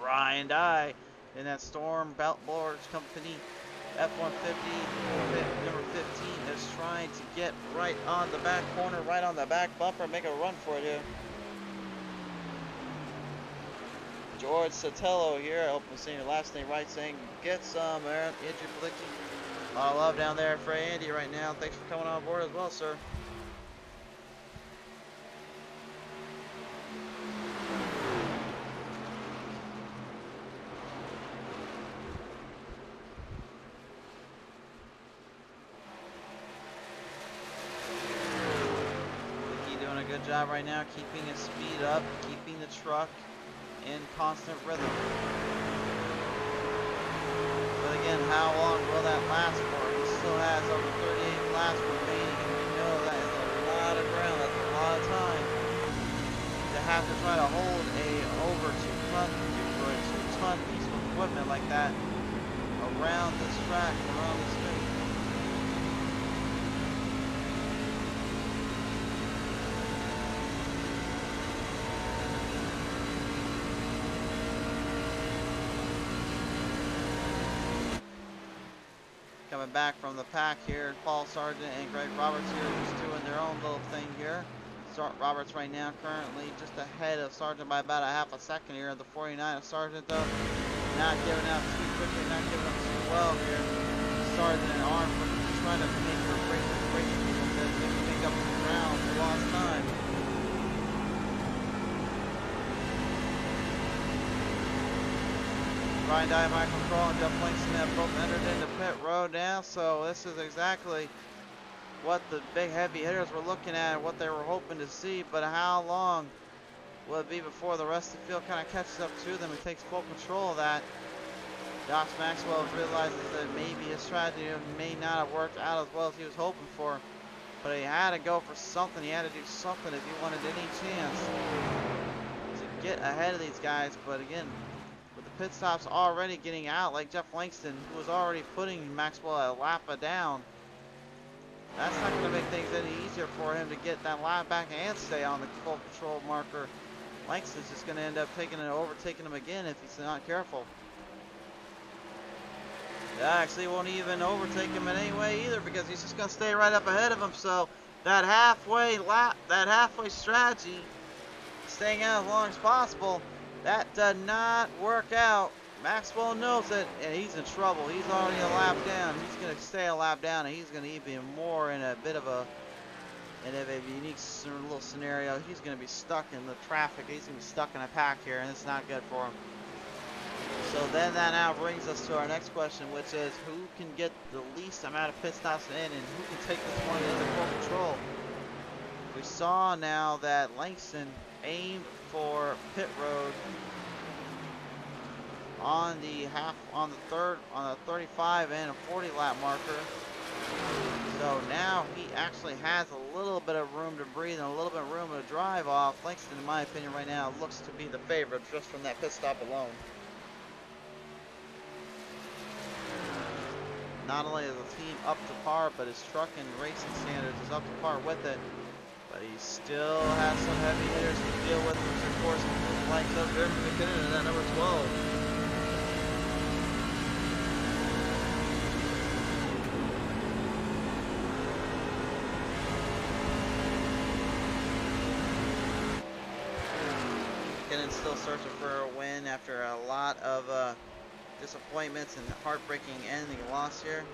Ryan Dye in that Storm Belt Bulwark Company F-150 number 15 is trying to get right on the back corner, right on the back bumper, make a run for it here. George Sotelo here, I hope I'm saying your last name right, saying get some, Aaron, Andrew Palicki. A lot of love down there for Andy right now. Thanks for coming on board as well, sir. Palicki doing a good job right now, keeping his speed up, keeping the truck in constant rhythm. But again, how long will that last for? He still has over 38 laps remaining, and we know that is a lot of ground, that's a lot of time to have to try to hold a over 2-ton piece of equipment like that around this track, around this street. Coming back from the pack here, Paul Sargent and Greg Roberts here just doing their own little thing here. Roberts right now currently just ahead of Sargent by about a half a second here. The 49 of Sargent though, not giving up too quickly, not giving up too well here. Sargent and Arm from the try to make her break and maybe make up some ground for lost time. Ryan Dye, Michael Crawl, and Jeff Langston have both entered into pit road now, so this is exactly what the big heavy hitters were looking at, what they were hoping to see, but how long will it be before the rest of the field kind of catches up to them and takes full control of that? Josh Maxwell realizes that maybe his strategy may not have worked out as well as he was hoping for, but he had to go for something. He had to do something if he wanted any chance to get ahead of these guys. But again, with the pit stops already getting out, like Jeff Langston, who was already putting Maxwell a lap down, that's not going to make things any easier for him to get that lap back and stay on the full control marker. Langston's just going to end up overtaking him again if he's not careful. Actually won't even overtake him in any way either, because he's just going to stay right up ahead of him. So that halfway strategy, staying out as long as possible, that did not work out. Maxwell knows it, and he's in trouble. He's already a lap down. He's going to stay a lap down, and he's going to be more in a bit of a unique little scenario. He's going to be stuck in the traffic. He's going to be stuck in a pack here, and it's not good for him. So then that now brings us to our next question, which is who can get the least amount of pit stops in, and who can take this one into full control. We saw now that Langston aimed for pit road on the 35 and a 40 lap marker. So now he actually has a little bit of room to breathe and a little bit of room to drive off. Langston, in my opinion, right now looks to be the favorite just from that pit stop alone. Not only is the team up to par, but his truck and racing standards is up to par with it. But he still has some heavy hitters to deal with, which of course like Jeremy McKinnon in that number 12. McKinnon's still searching for a win after a lot of disappointments and heartbreaking ending loss here.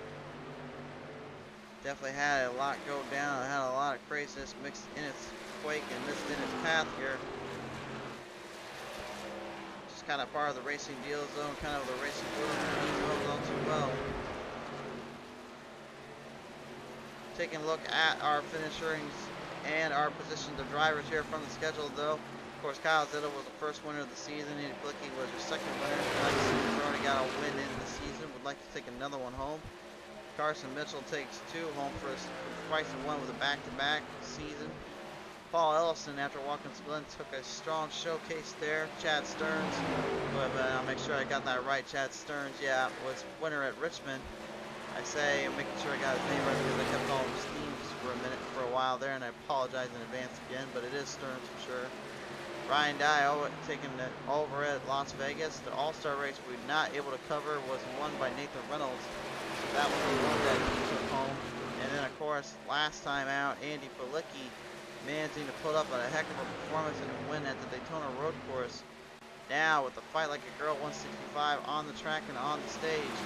Definitely had a lot go down. It had a lot of craziness mixed in its wake and mixed in its path here. Just kind of part of the racing deal zone, kind of the racing world not too well. Taking a look at our finishings and our positions of drivers here from the schedule though. Of course, Kyle Zittel was the first winner of the season. Andy Blicky was your second winner. He's already got a win in the season. Would like to take another one home. Carson Mitchell takes 2 home for twice in one with a back-to-back season. Paul Ellison, after Watkins Glen, took a strong showcase there. Chad Stearns, I'll make sure I got that right. Chad Stearns, yeah, was winner at Richmond. I say, I'm making sure I got his name right because I kept calling him Steves for a while there, and I apologize in advance again, but it is Stearns for sure. Ryan Dye taking it over at Las Vegas. The All-Star race we were not able to cover was won by Nathan Reynolds. So that was the one that he took home. And then, of course, last time out, Andy Bilicki managing to put up a heck of a performance and a win at the Daytona Road Course. Now, with the Fight Like a Girl 165 on the track and on the stage,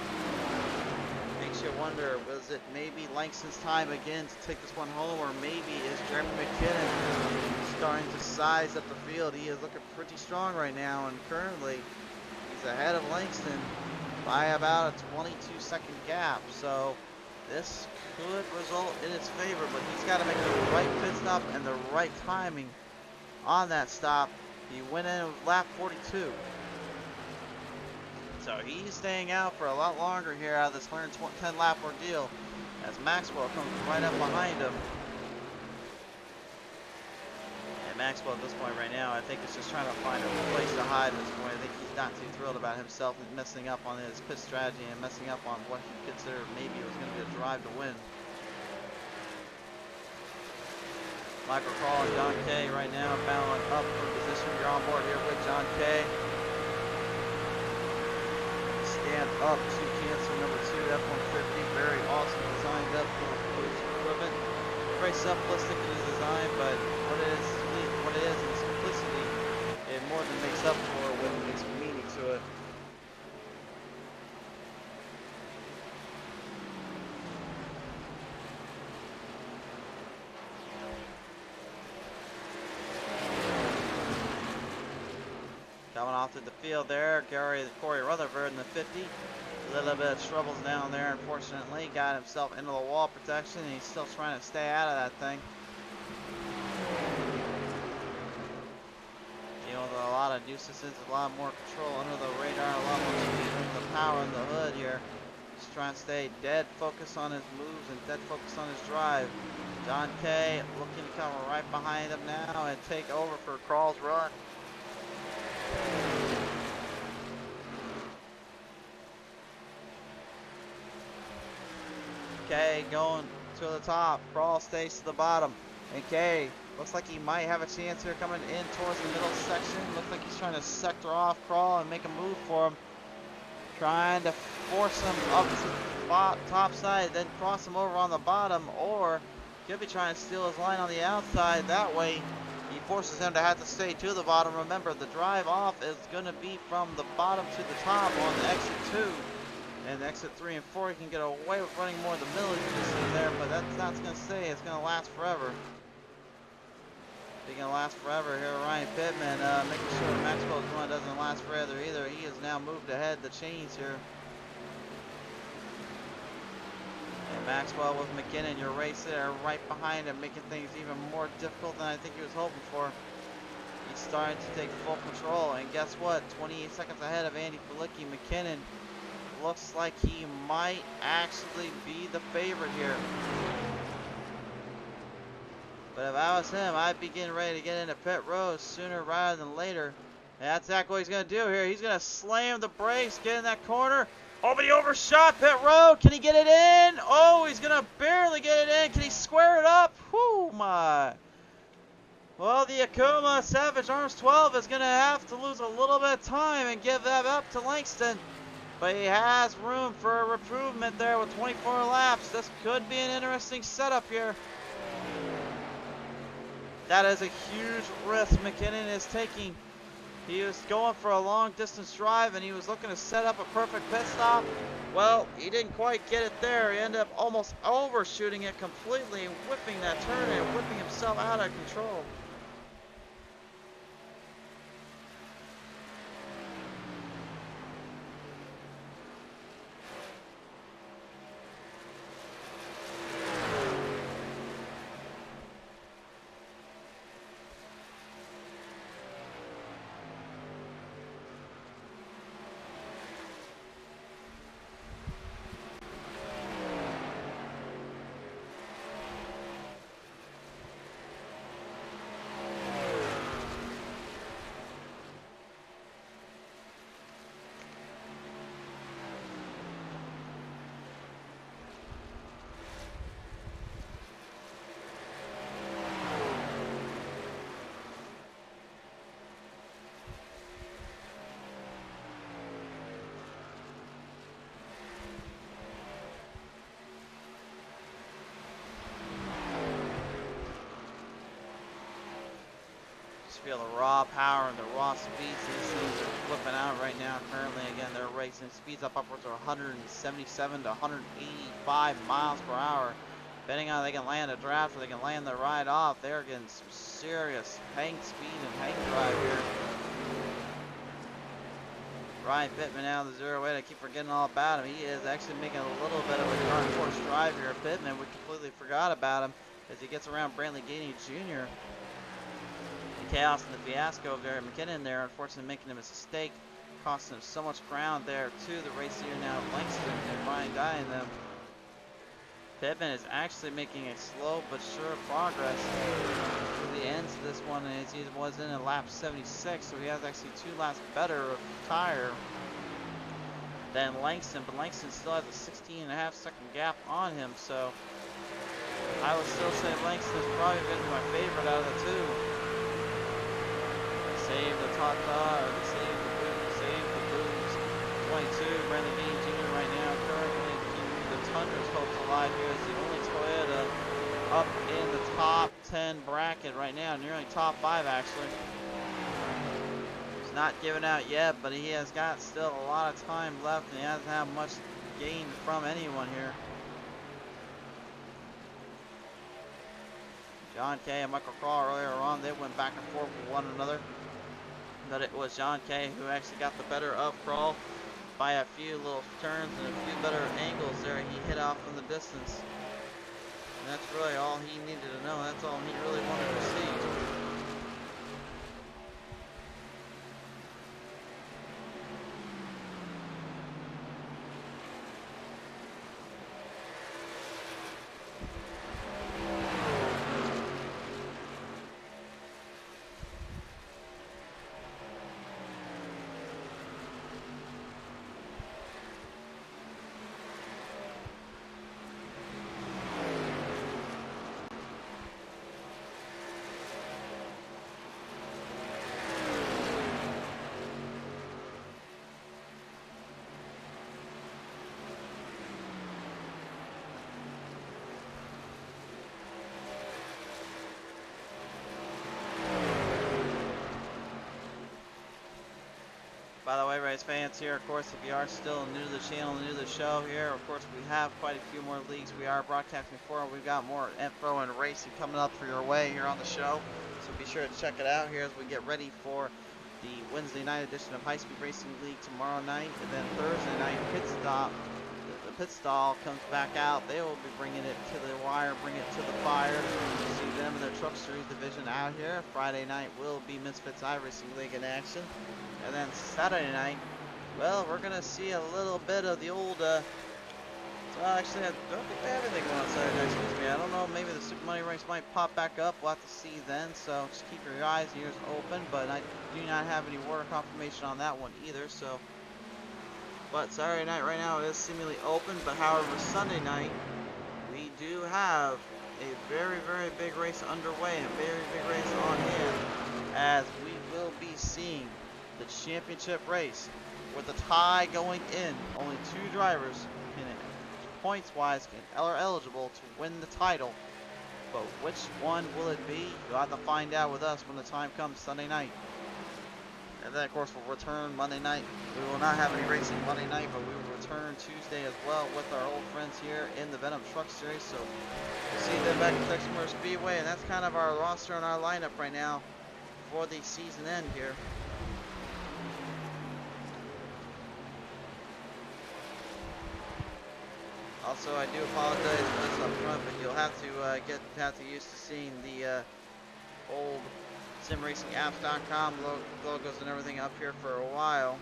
makes you wonder, was it maybe Langston's time again to take this one home, or maybe is Jeremy McKinnon starting to size up the field? He is looking pretty strong right now, and currently he's ahead of Langston by about a 22-second gap. So this could result in his favor, but he's got to make the right pit stop and the right timing on that stop. He went in with lap 42. So he's staying out for a lot longer here out of this 110 lap ordeal as Maxwell comes right up behind him. And Maxwell at this point right now, I think is just trying to find a place to hide at this point. I think he's not too thrilled about himself and messing up on his pit strategy and messing up on what he considered maybe was going to be a drive to win. Michael Crawl and John Kay right now battling up for position. You're on board here with John Kay. Stand up to cancer number 2, F-150, very awesome, designed up for police equipment. Very simplistic in his design, but what it is in its simplicity, it more than makes up for it when it makes meaning to it. through the field there. Corey Rutherford in the 50. A little bit of troubles down there, unfortunately. Got himself into the wall protection, and he's still trying to stay out of that thing. Dealing with a lot of nuisances, a lot more control under the radar, a lot more speed under the power in the hood here. Just trying to stay dead focused on his moves and dead focused on his drive. John Kay looking to come right behind him now and take over for Crawl's run. Kay going to the top. Crawl stays to the bottom. And Kay looks like he might have a chance here coming in towards the middle section. Looks like he's trying to sector off Crawl and make a move for him. Trying to force him up to the top side, then cross him over on the bottom, or could be trying to steal his line on the outside. That way, he forces him to have to stay to the bottom. Remember, the drive off is going to be from the bottom to the top on the exit 2. And exit 3 and 4, you can get away with running more in the middle, you can see there, but that's not going to stay. It's going to last forever. It's going to last forever here. Ryan Pittman making sure Maxwell's run doesn't last forever either. He has now moved ahead the chains here. And Maxwell with McKinnon, your race there right behind him, making things even more difficult than I think he was hoping for. He's starting to take full control, and guess what? 28 seconds ahead of Andy Felicki. McKinnon looks like he might actually be the favorite here. But if I was him, I'd be getting ready to get into pit road sooner rather than later. And that's exactly what he's going to do here. He's going to slam the brakes, get in that corner. Oh, but he overshot pit road. Can he get it in? Oh, he's going to barely get it in. Can he square it up? Whoo, my. Well, the Akuma Savage Arms 12 is going to have to lose a little bit of time and give that up to Langston. But he has room for a improvement there with 24 laps. This could be an interesting setup here. That is a huge risk McKinnon is taking. He was going for a long distance drive and he was looking to set up a perfect pit stop. Well, he didn't quite get it there. He ended up almost overshooting it completely and whipping that turn and whipping himself out of control. Feel the raw power and the raw speeds these things are flipping out right now. Currently, again, they're racing speeds up upwards of 177 to 185 miles per hour. Depending on how they can land a draft or they can land the ride off, they're getting some serious hang speed and hang drive here. Ryan Pittman out of the zero weight. I keep forgetting all about him. He is actually making a little bit of a dark horse drive here. Pittman, we completely forgot about him as he gets around Brantley Gainey Jr. Chaos and the fiasco of Derek McKinnon there, unfortunately making him a mistake, costing him so much ground there to the race here now of Langston and Ryan Guy and them. Pittman is actually making a slow but sure progress to the ends of this one, as he was in a lap 76, so he has actually 2 laps better of tire than Langston, but Langston still has a 16.5 second gap on him, so I would still say Langston is probably going to be my favorite out of the two. Save the Tata, or save the Booze. 22, Brandon Gaines Jr. right now currently keeping the Tundra's hopes alive here as the only Toyota up in the top 10 bracket right now, nearly top 5 actually. He's not giving out yet, but he has got still a lot of time left and he hasn't had much gain from anyone here. John Kay and Michael Crawl earlier on, they went back and forth with one another. but it was John Kay who actually got the better of Crawl by a few little turns and a few better angles there. He hit off from the distance. And that's really all he needed to know. That's all he really wanted to see. By the way, race fans here, of course, if you are still new to the channel, new to the show here, of course, we have quite a few more leagues we are broadcasting for. We've got more info and racing coming up for your way here on the show. So be sure to check it out here as we get ready for the Wednesday night edition of High Speed Racing League tomorrow night. And then Thursday night, pit stop. The pit stall comes back out. They will be bringing it to the wire, bring it to the fire. You see them in their Truck Series division out here. Friday night will be Misfits iRacing League in action. And then Saturday night, well, we're going to see a little bit of the old, actually, I don't think they have anything going on Saturday night, excuse me. I don't know, maybe the Super Money race might pop back up. We'll have to see then, so just keep your eyes and ears open. But I do not have any word confirmation on that one either, so. But Saturday night right now is seemingly open, but however, Sunday night, we do have a very, very big race underway, a very big race on hand, as we will be seeing the championship race with the tie going in. Only two drivers can, points-wise, are eligible to win the title. But which one will it be? You'll have to find out with us when the time comes Sunday night. And then, of course, we'll return Monday night. We will not have any racing Monday night, but we will return Tuesday as well with our old friends here in the Venom Truck Series. So we'll see them back at Texas Motor Speedway, and that's kind of our roster and our lineup right now for the season end here. Also, I do apologize for this up front, but you'll have to get used to seeing the old simracingapps.com logos and everything up here for a while.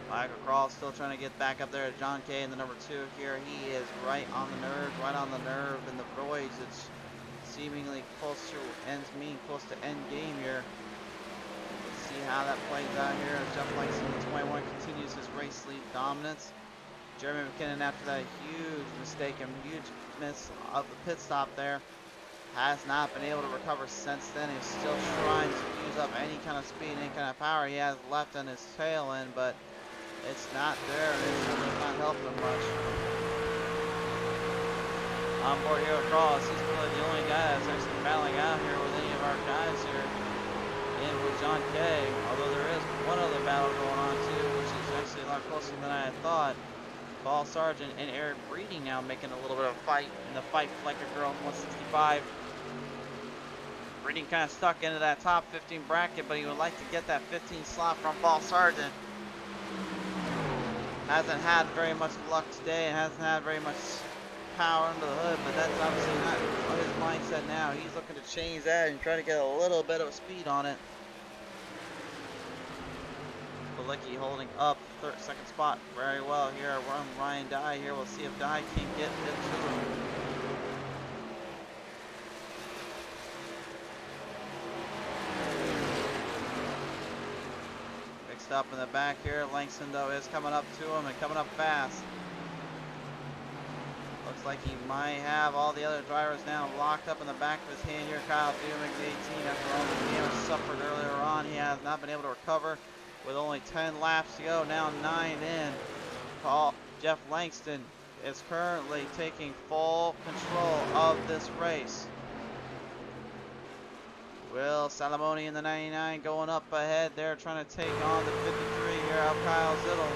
Michael Crawl still trying to get back up there at John Kay in the number 2 here. He is right on the nerve, and the boys, it's seemingly close to close to end game here. Let's see how that plays out here as Jeff Langston in 21 continues his race lead dominance. Jeremy McKinnon, after that huge mistake and huge miss of the pit stop there, has not been able to recover since then. He's still trying to use up any kind of speed, any kind of power he has left on his tail end, but it's not there, and it's really not helping him much. On board here across, he's really the only guy that's actually battling out here with any of our guys here. And with John Kay, although there is one other battle going on too, which is actually a lot closer than I had thought. Paul Sargent and Eric Breeding now making a little bit of a fight in the fight like a girl in 165. Breeding kind of stuck into that top 15 bracket, but he would like to get that 15 slot from Paul Sargent. Hasn't had very much luck today and hasn't had very much power under the hood, but that's obviously not his mindset now. He's looking to change that and try to get a little bit of speed on it. Balicki holding up second spot very well here. Ryan Dye here. We'll see if Dye can get it to him. up in the back here. Langston, though, is coming up to him and coming up fast. Looks like he might have all the other drivers now locked up in the back of his hand here. Kyle Dubik, the 18, after all the damage suffered earlier on, he has not been able to recover with only 10 laps to go. Now 9 in. Jeff Langston is currently taking full control of this race. Will Salamone in the 99 going up ahead there, trying to take on the 53 here out Kyle Zittel.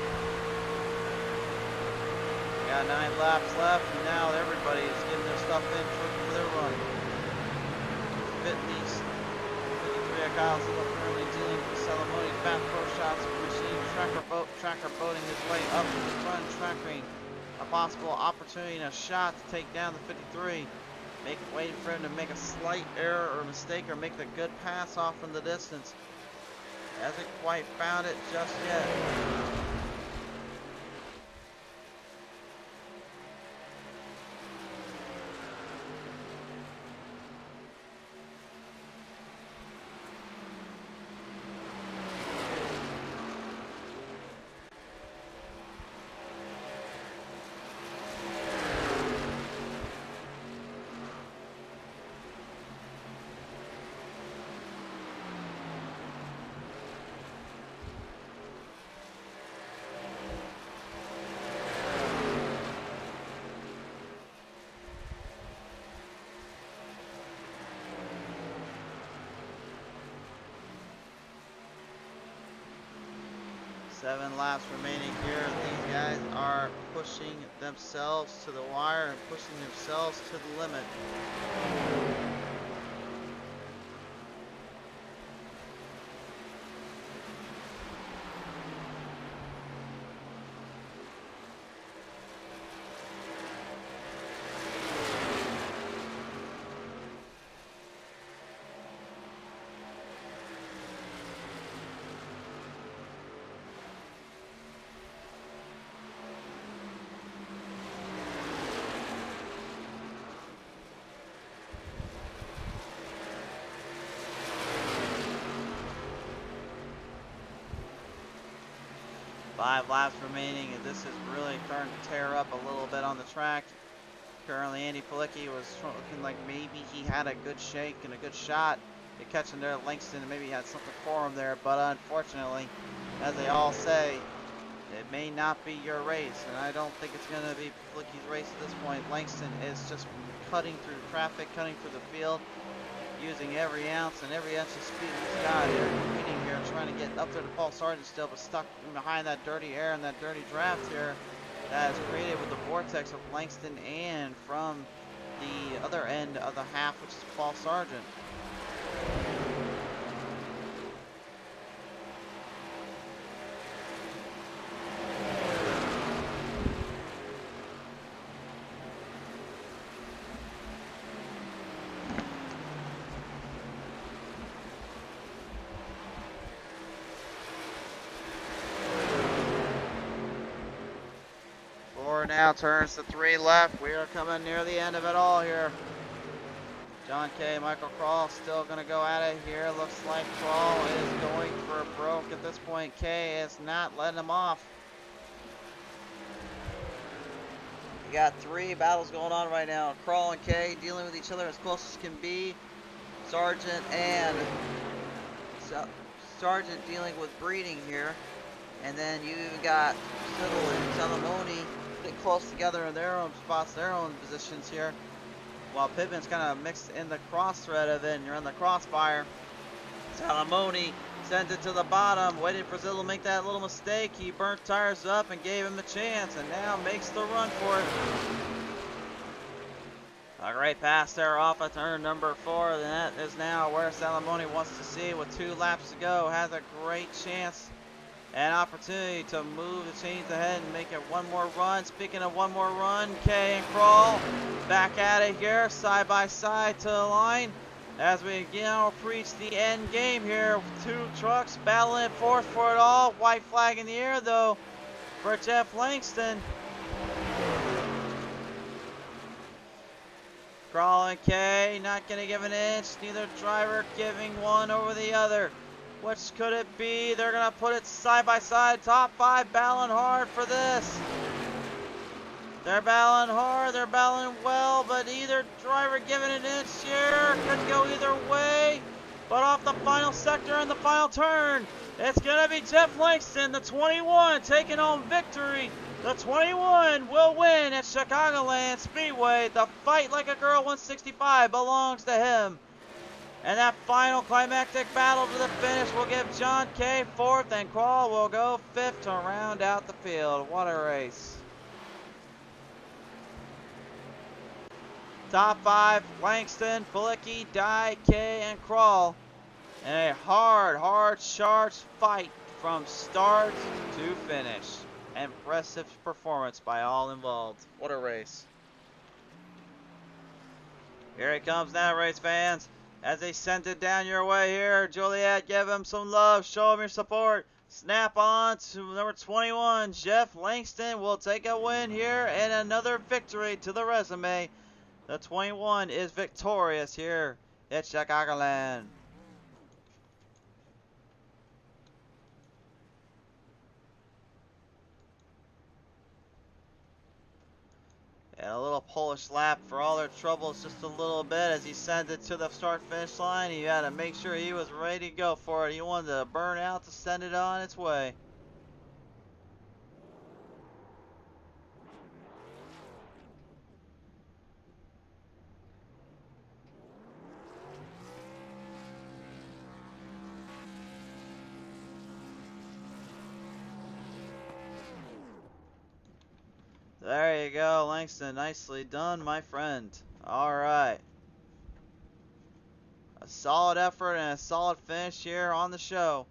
Got 9 laps left, and now everybody is getting their stuff in for their run. 53 of Kyle Zittel currently dealing with Salamone. Fast pro shots machine tracker boating his way up to the front, tracking a possible opportunity and a shot to take down the 53. Waiting for him to make a slight error or mistake or make the good pass off from the distance. Hasn't quite found it just yet. Seven laps remaining here. These guys are pushing themselves to the wire and pushing themselves to the limit. Five laps remaining, and this is really starting to tear up a little bit on the track. Currently, Andy Palicki was looking like maybe he had a good shake and a good shot at catching there Langston, and maybe he had something for him there, but unfortunately, as they all say, it may not be your race, and I don't think it's going to be Palicki's race at this point. Langston is just cutting through traffic, cutting through the field, using every ounce and every inch of speed he's got here, competing here, trying to get up there to Paul Sargent still, but stuck behind that dirty air and that dirty draft here that is created with the vortex of Langston and from the other end of the half, which is Paul Sargent. Now turns to 3 left. We are coming near the end of it all here. John K. Michael Krall still going to go at it here. Looks like Krall is going for a broke at this point. K is not letting him off. You got 3 battles going on right now. Krall and K dealing with each other as close as can be. Sargent and Sargent dealing with Breeding here. And then you even got Siddle and Salamone close together in their own spots, their own positions here, while Pittman's kind of mixed in the cross thread of it, and you're in the crossfire. Salamone sends it to the bottom, waiting for Zittel to make that little mistake. He burnt tires up and gave him a chance, and now makes the run for it. A great pass there off of turn number 4, and that is now where Salamone wants to see with 2 laps to go. Has a great chance. An opportunity to move the chains ahead and make it one more run. Speaking of one more run, K and Krall back at it here, side by side to the line. As we now reach the end game here, 2 trucks battling it forth for it all. White flag in the air though for Jeff Langston. Krall and K not going to give an inch, neither driver giving one over the other. Which could it be? They're going to put it side by side. Top 5 battling hard for this. They're battling hard. They're battling well. But either driver giving an inch here. Could go either way. But off the final sector and the final turn, it's going to be Jeff Langston, the 21, taking home victory. The 21 will win at Chicagoland Speedway. The Fight Like a Girl 165 belongs to him. And that final climactic battle to the finish will give John Kay 4th, and Crawl will go 5th to round out the field. What a race. Top 5, Langston, Fulicki, Dye, Kay, and Crawl. And a hard charged fight from start to finish. Impressive performance by all involved. What a race. Here it comes now, race fans. As they send it down your way here, Juliet, give him some love, show him your support. Snap on to number 21, Jeff Langston will take a win here and another victory to the resume. The 21 is victorious here at Chicagoland. And a little Polish lap for all their troubles, just a little bit as he sent it to the start-finish line. He had to make sure he was ready to go for it. He wanted to burn out to send it on its way. There you go, Langston. Nicely done, my friend. Alright. A solid effort and a solid finish here on the show.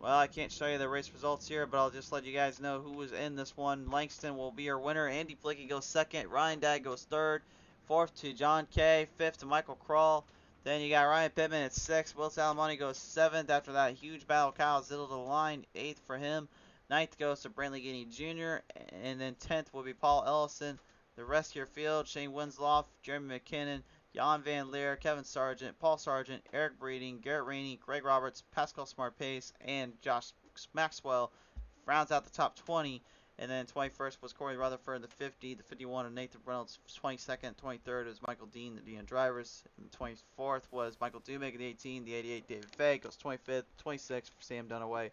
Well, I can't show you the race results here, but I'll just let you guys know who was in this one. Langston will be your winner. Andy Flicky goes second. Ryan Dagg goes third. Fourth to John Kay. Fifth to Michael Crawl. Then you got Ryan Pittman at sixth. Will Salamani goes seventh. After that huge battle, Kyle Zittle to the line. Eighth for him. Ninth goes to Brantley Guinea Jr. And then 10th will be Paul Ellison. The rest of your field, Shane Winslow, Jeremy McKinnon, Jan Van Leer, Kevin Sargent, Paul Sargent, Eric Breeding, Garrett Rainey, Greg Roberts, Pascal Smart-Pace, and Josh Maxwell rounds out the top 20. And then 21st was Corey Rutherford, the 50, the 51 of Nathan Reynolds, 22nd, 23rd was Michael Dean, the DN drivers, and the 24th was Michael Dumick, the 18, the 88 David Fay, goes 25th, 26th for Sam Dunaway.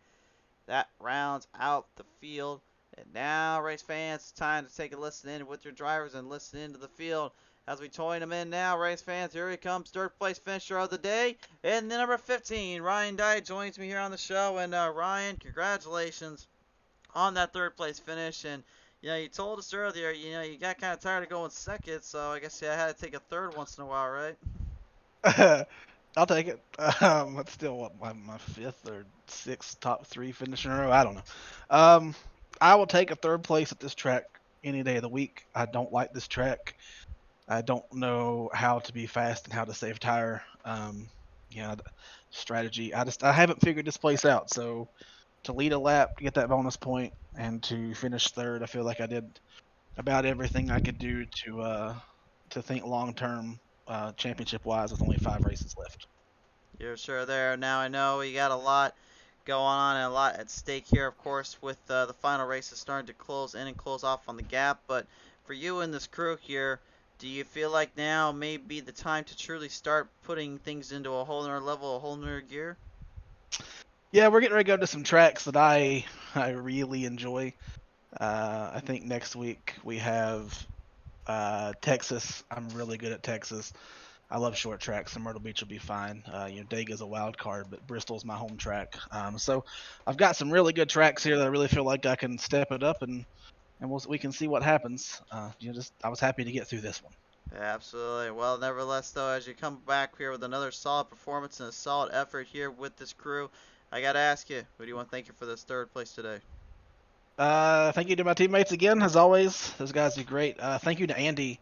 That rounds out the field. And now, race fans, it's time to take a listen in with your drivers and listen into the field. As we join them in now, race fans, here he comes, third place finisher of the day. And the number 15, Ryan Dye, joins me here on the show. And Ryan, congratulations on that third place finish. And you told us earlier, you got kind of tired of going second, so I guess I had to take a third once in a while, right? I'll take it. That's still what my fifth or sixth top three finish in a row. I don't know. I will take a third place at this track any day of the week. I don't like this track. I don't know how to be fast and how to save tire. Strategy. I haven't figured this place out. So to lead a lap, to get that bonus point, and to finish third, I feel like I did about everything I could do to think long term. Championship wise with only 5 races left. You're sure there. Now I know you got a lot going on and a lot at stake here, of course, with the final races starting to close in and close off on the gap. But for you and this crew here, do you feel like now may be the time to truly start putting things into a whole nother level, a whole nother gear? Yeah, we're getting ready to go to some tracks that I really enjoy. I think next week we have Texas. I'm really good at Texas. I love short tracks, so Myrtle Beach will be fine. Dega's a wild card, but Bristol's my home track. So I've got some really good tracks here that I really feel like I can step it up, and we can see what happens. I was happy to get through this one. Yeah, absolutely. Well, nevertheless, though, as you come back here with another solid performance and a solid effort here with this crew, I got to ask you, who do you want to thank you for this third place today? Thank you to my teammates again, as always. Those guys are great. Thank you to Andy.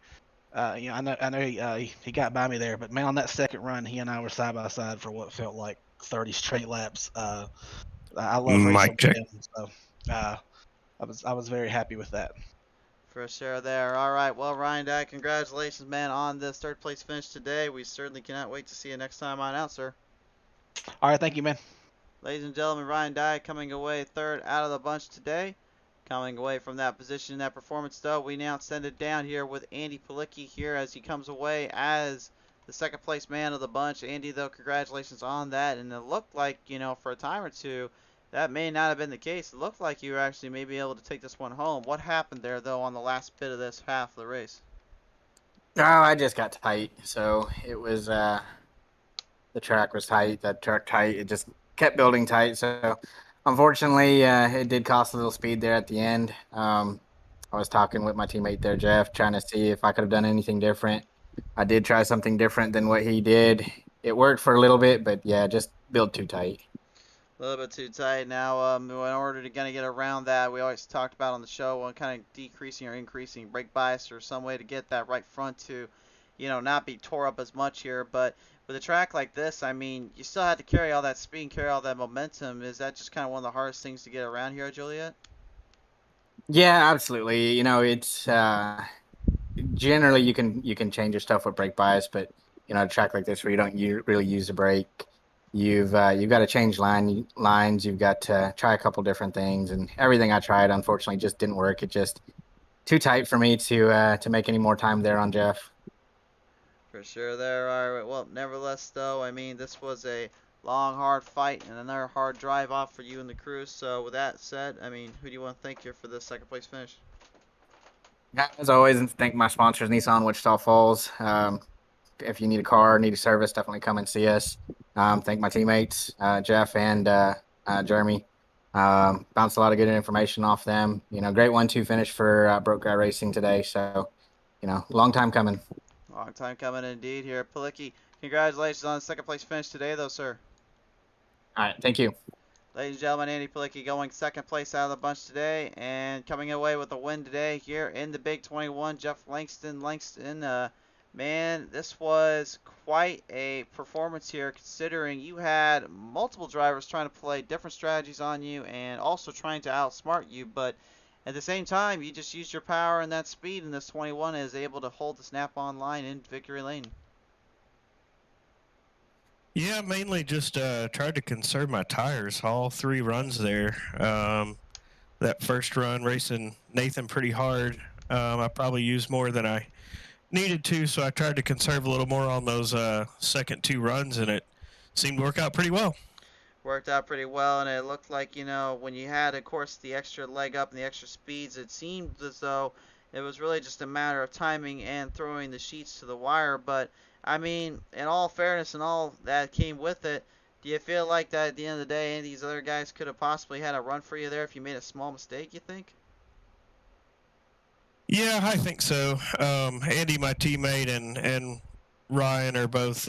I know he got by me there, but man, on that second run, he and I were side by side for what felt like 30 straight laps. I love racing with him, so I was very happy with that. For sure there. All right, well, Ryan Dye, congratulations, man, on this third place finish today. We certainly cannot wait to see you next time on out, sir. All right, thank you, man. Ladies and gentlemen, Ryan Dye coming away third out of the bunch today. Coming away from that position, that performance, though, we now send it down here with Andy Palicki here as he comes away as the second place man of the bunch. Andy, though, congratulations on that. And it looked like, for a time or two, that may not have been the case. It looked like you were actually maybe able to take this one home. What happened there, though, on the last bit of this half of the race? Oh, I just got tight. So it was the track was tight, that track tight. It just kept building tight. So unfortunately, it did cost a little speed there at the end. I was talking with my teammate there, Jeff, trying to see if I could have done anything different. I did try something different than what he did. It worked for a little bit, but yeah, just build too tight. A little bit too tight. Now, in order to kind of get around that, we always talked about on the show, kind of decreasing or increasing brake bias or some way to get that right front to, not be tore up as much here. But with a track like this, I mean, you still had to carry all that speed and carry all that momentum. Is that just kind of one of the hardest things to get around here at Joliet? Yeah, absolutely. It's generally you can change your stuff with brake bias, but a track like this where you really use the brake, you've got to change lines. You've got to try a couple different things, and everything I tried unfortunately just didn't work. It just too tight for me to make any more time there on Jeff. For sure there are. Well, nevertheless, though, I mean, this was a long, hard fight and another hard drive off for you and the crew. So with that said, I mean, who do you want to thank here for the second place finish? As always, and thank my sponsors, Nissan Wichita Falls. If you need a car, need a service, definitely come and see us. Thank my teammates, Jeff and Jeremy. Bounced a lot of good information off them. Great 1-2 finish for Broke Guy Racing today. So, long time coming. Long time coming indeed here. Palicki, congratulations on the second place finish today, though, sir. All right, thank you. Ladies and gentlemen, Andy Palicki going second place out of the bunch today and coming away with a win today here in the Big 21. Jeff Langston, man, this was quite a performance here considering you had multiple drivers trying to play different strategies on you and also trying to outsmart you, but at the same time, you just used your power and that speed, and this 21 is able to hold the snap-on line in victory lane. Yeah, mainly just tried to conserve my tires all three runs there. That first run racing Nathan pretty hard. I probably used more than I needed to, so I tried to conserve a little more on those second two runs, and it seemed to work out pretty well. Worked out pretty well, and it looked like, when you had, of course, the extra leg up and the extra speeds, it seemed as though it was really just a matter of timing and throwing the sheets to the wire. But I mean, in all fairness and all that came with it, do you feel like that at the end of the day, any of these other guys could have possibly had a run for you there if you made a small mistake, you think? Yeah, I think so. Andy, my teammate, and Ryan are both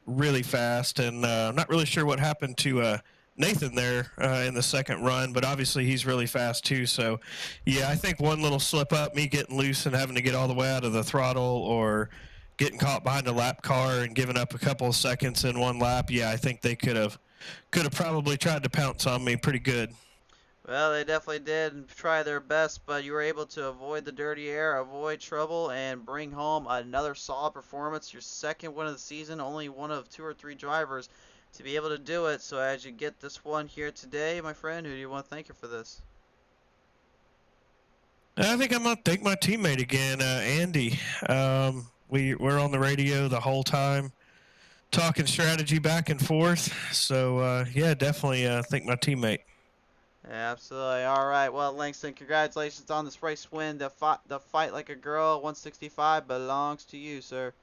really fast, and I'm not really sure what happened to Nathan there in the second run, but obviously he's really fast too. So, yeah, I think one little slip up, me getting loose and having to get all the way out of the throttle, or getting caught behind a lap car and giving up a couple of seconds in one lap. Yeah, I think they could have probably tried to pounce on me pretty good. Well, they definitely did and try their best, but you were able to avoid the dirty air, avoid trouble, and bring home another solid performance. Your second win of the season, only one of 2 or 3 drivers to be able to do it. So as you get this one here today, my friend, who do you want to thank you for this? I think I'm going to thank my teammate again, Andy. We're on the radio the whole time, talking strategy back and forth. So, yeah, definitely thank my teammate. Absolutely. All right. Well, Langston, congratulations on this race win. The fight like a girl, 165 belongs to you, sir.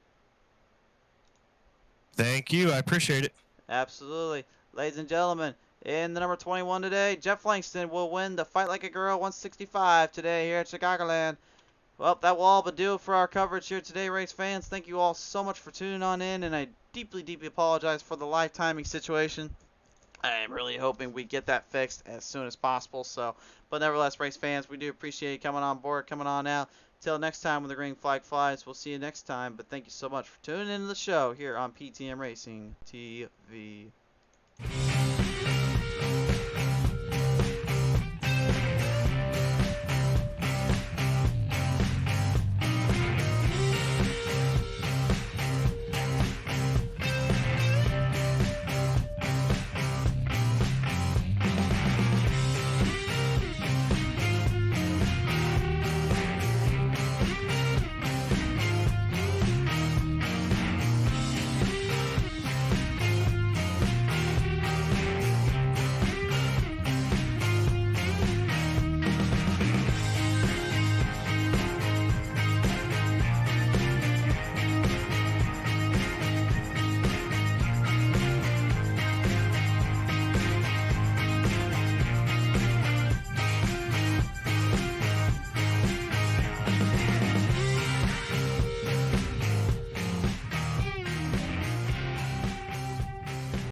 Thank you. I appreciate it. Absolutely. Ladies and gentlemen, in the number 21 today, Jeff Langston will win the Fight Like a Girl 165 today here at Chicagoland. Well, that will all but do it for our coverage here today, race fans. Thank you all so much for tuning on in, and I deeply, deeply apologize for the live timing situation. I am really hoping we get that fixed as soon as possible. But nevertheless, race fans, we do appreciate you coming on board, coming on out. Till next time when the green flag flies, we'll see you next time. But thank you so much for tuning into the show here on PTM Racing TV.